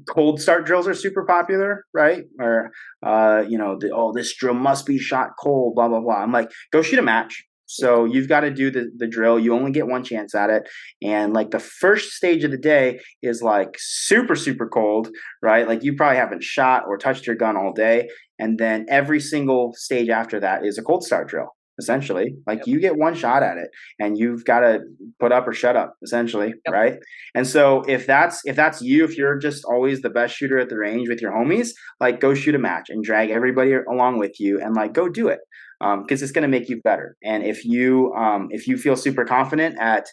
S2: Cold start drills are super popular, right? Or, this drill must be shot cold, blah, blah, blah. I'm like, go shoot a match. So you've got to do the drill. You only get one chance at it. And like the first stage of the day is like super, super cold, right? Like you probably haven't shot or touched your gun all day. And then every single stage after that is a cold start drill. Essentially, like you get one shot at it and you've got to put up or shut up, essentially. Yep. Right. And so if that's you, if you're just always the best shooter at the range with your homies, like go shoot a match and drag everybody along with you and like go do it. Cause it's going to make you better. And if you feel super confident at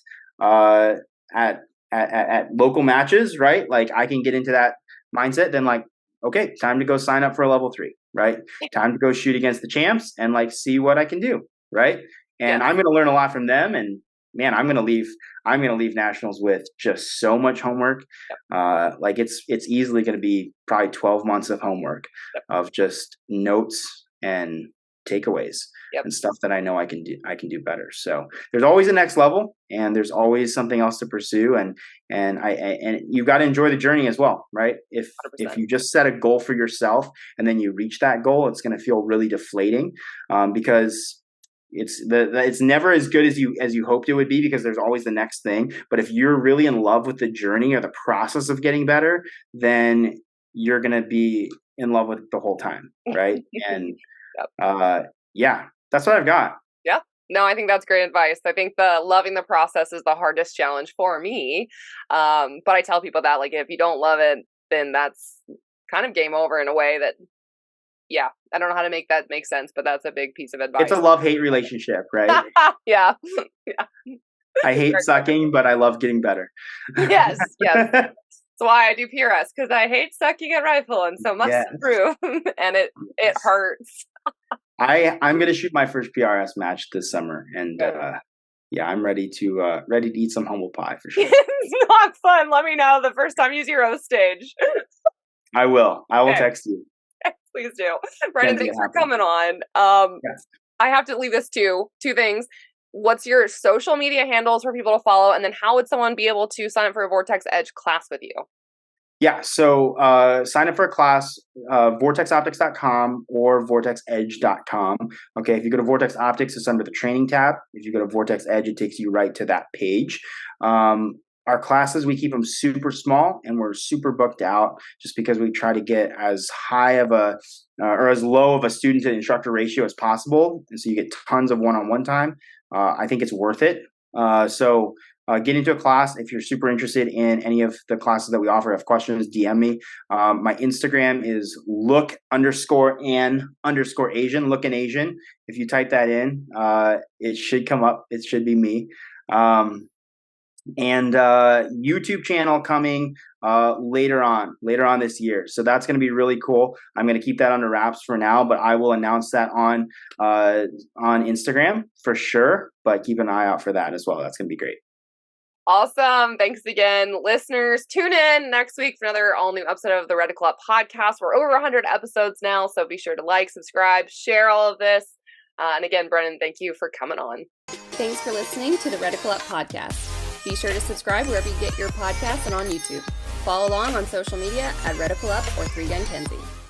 S2: local matches, right? Like I can get into that mindset, then like, okay, time to go sign up for a level 3, right? Time to go shoot against the champs and like see what I can do. Right. And I'm going to learn a lot from them. And man, I'm going to leave nationals with just so much homework. Like it's easily going to be probably 12 months of homework of just notes and takeaways and stuff that I know I can do better. So there's always a next level and there's always something else to pursue. And you've got to enjoy the journey as well, right? If 100%. If you just set a goal for yourself and then you reach that goal, it's going to feel really deflating because it's never as good as you hoped it would be because there's always the next thing. But if you're really in love with the journey or the process of getting better, then you're going to be in love with it the whole time. Right. And that's what I've got.
S3: Yeah. No, I think that's great advice. I think loving the process is the hardest challenge for me. But I tell people that, like, if you don't love it, then that's kind of game over in a way that, yeah, I don't know how to make that make sense, but that's a big piece of advice.
S2: It's a love-hate relationship, right?
S3: Yeah.
S2: I hate sucking, but I love getting better.
S3: Yes. That's why I do PRS, because I hate sucking at rifle and so must improve. And it hurts.
S2: I'm gonna shoot my first PRS match this summer, and I'm ready to eat some humble pie for sure.
S3: It's not fun. Let me know the first time you zero stage.
S2: I will text you.
S3: Please do. Brennan, thanks for coming on.
S2: Yes.
S3: I have to leave this two things. What's your social media handles for people to follow? And then how would someone be able to sign up for a Vortex Edge class with you?
S2: Yeah, so sign up for a class, vortexoptics.com or vortexedge.com. Okay, if you go to Vortex Optics, it's under the training tab. If you go to Vortex Edge, it takes you right to that page. Our classes, we keep them super small, and we're super booked out just because we try to get as high of a or as low of a student to instructor ratio as possible. And so you get tons of one-on-one time. I think it's worth it. So get into a class if you're super interested in any of the classes that we offer. Have questions, DM me. My Instagram is look_an_Asian, lookin' Asian. If you type that in, it should come up. It should be me. And YouTube channel coming later on this year. So that's going to be really cool. I'm going to keep that under wraps for now, but I will announce that on Instagram for sure. But keep an eye out for that as well. That's going to be great.
S3: Awesome. Thanks again, listeners. Tune in next week for another all-new episode of the Reticle Up podcast. We're over 100 episodes now, so be sure to like, subscribe, share all of this. And again, Brennan, thank you for coming on.
S1: Thanks for listening to the Reticle Up podcast. Be sure to subscribe wherever you get your podcasts and on YouTube. Follow along on social media at Reticle Up or 3Gun Kenzie.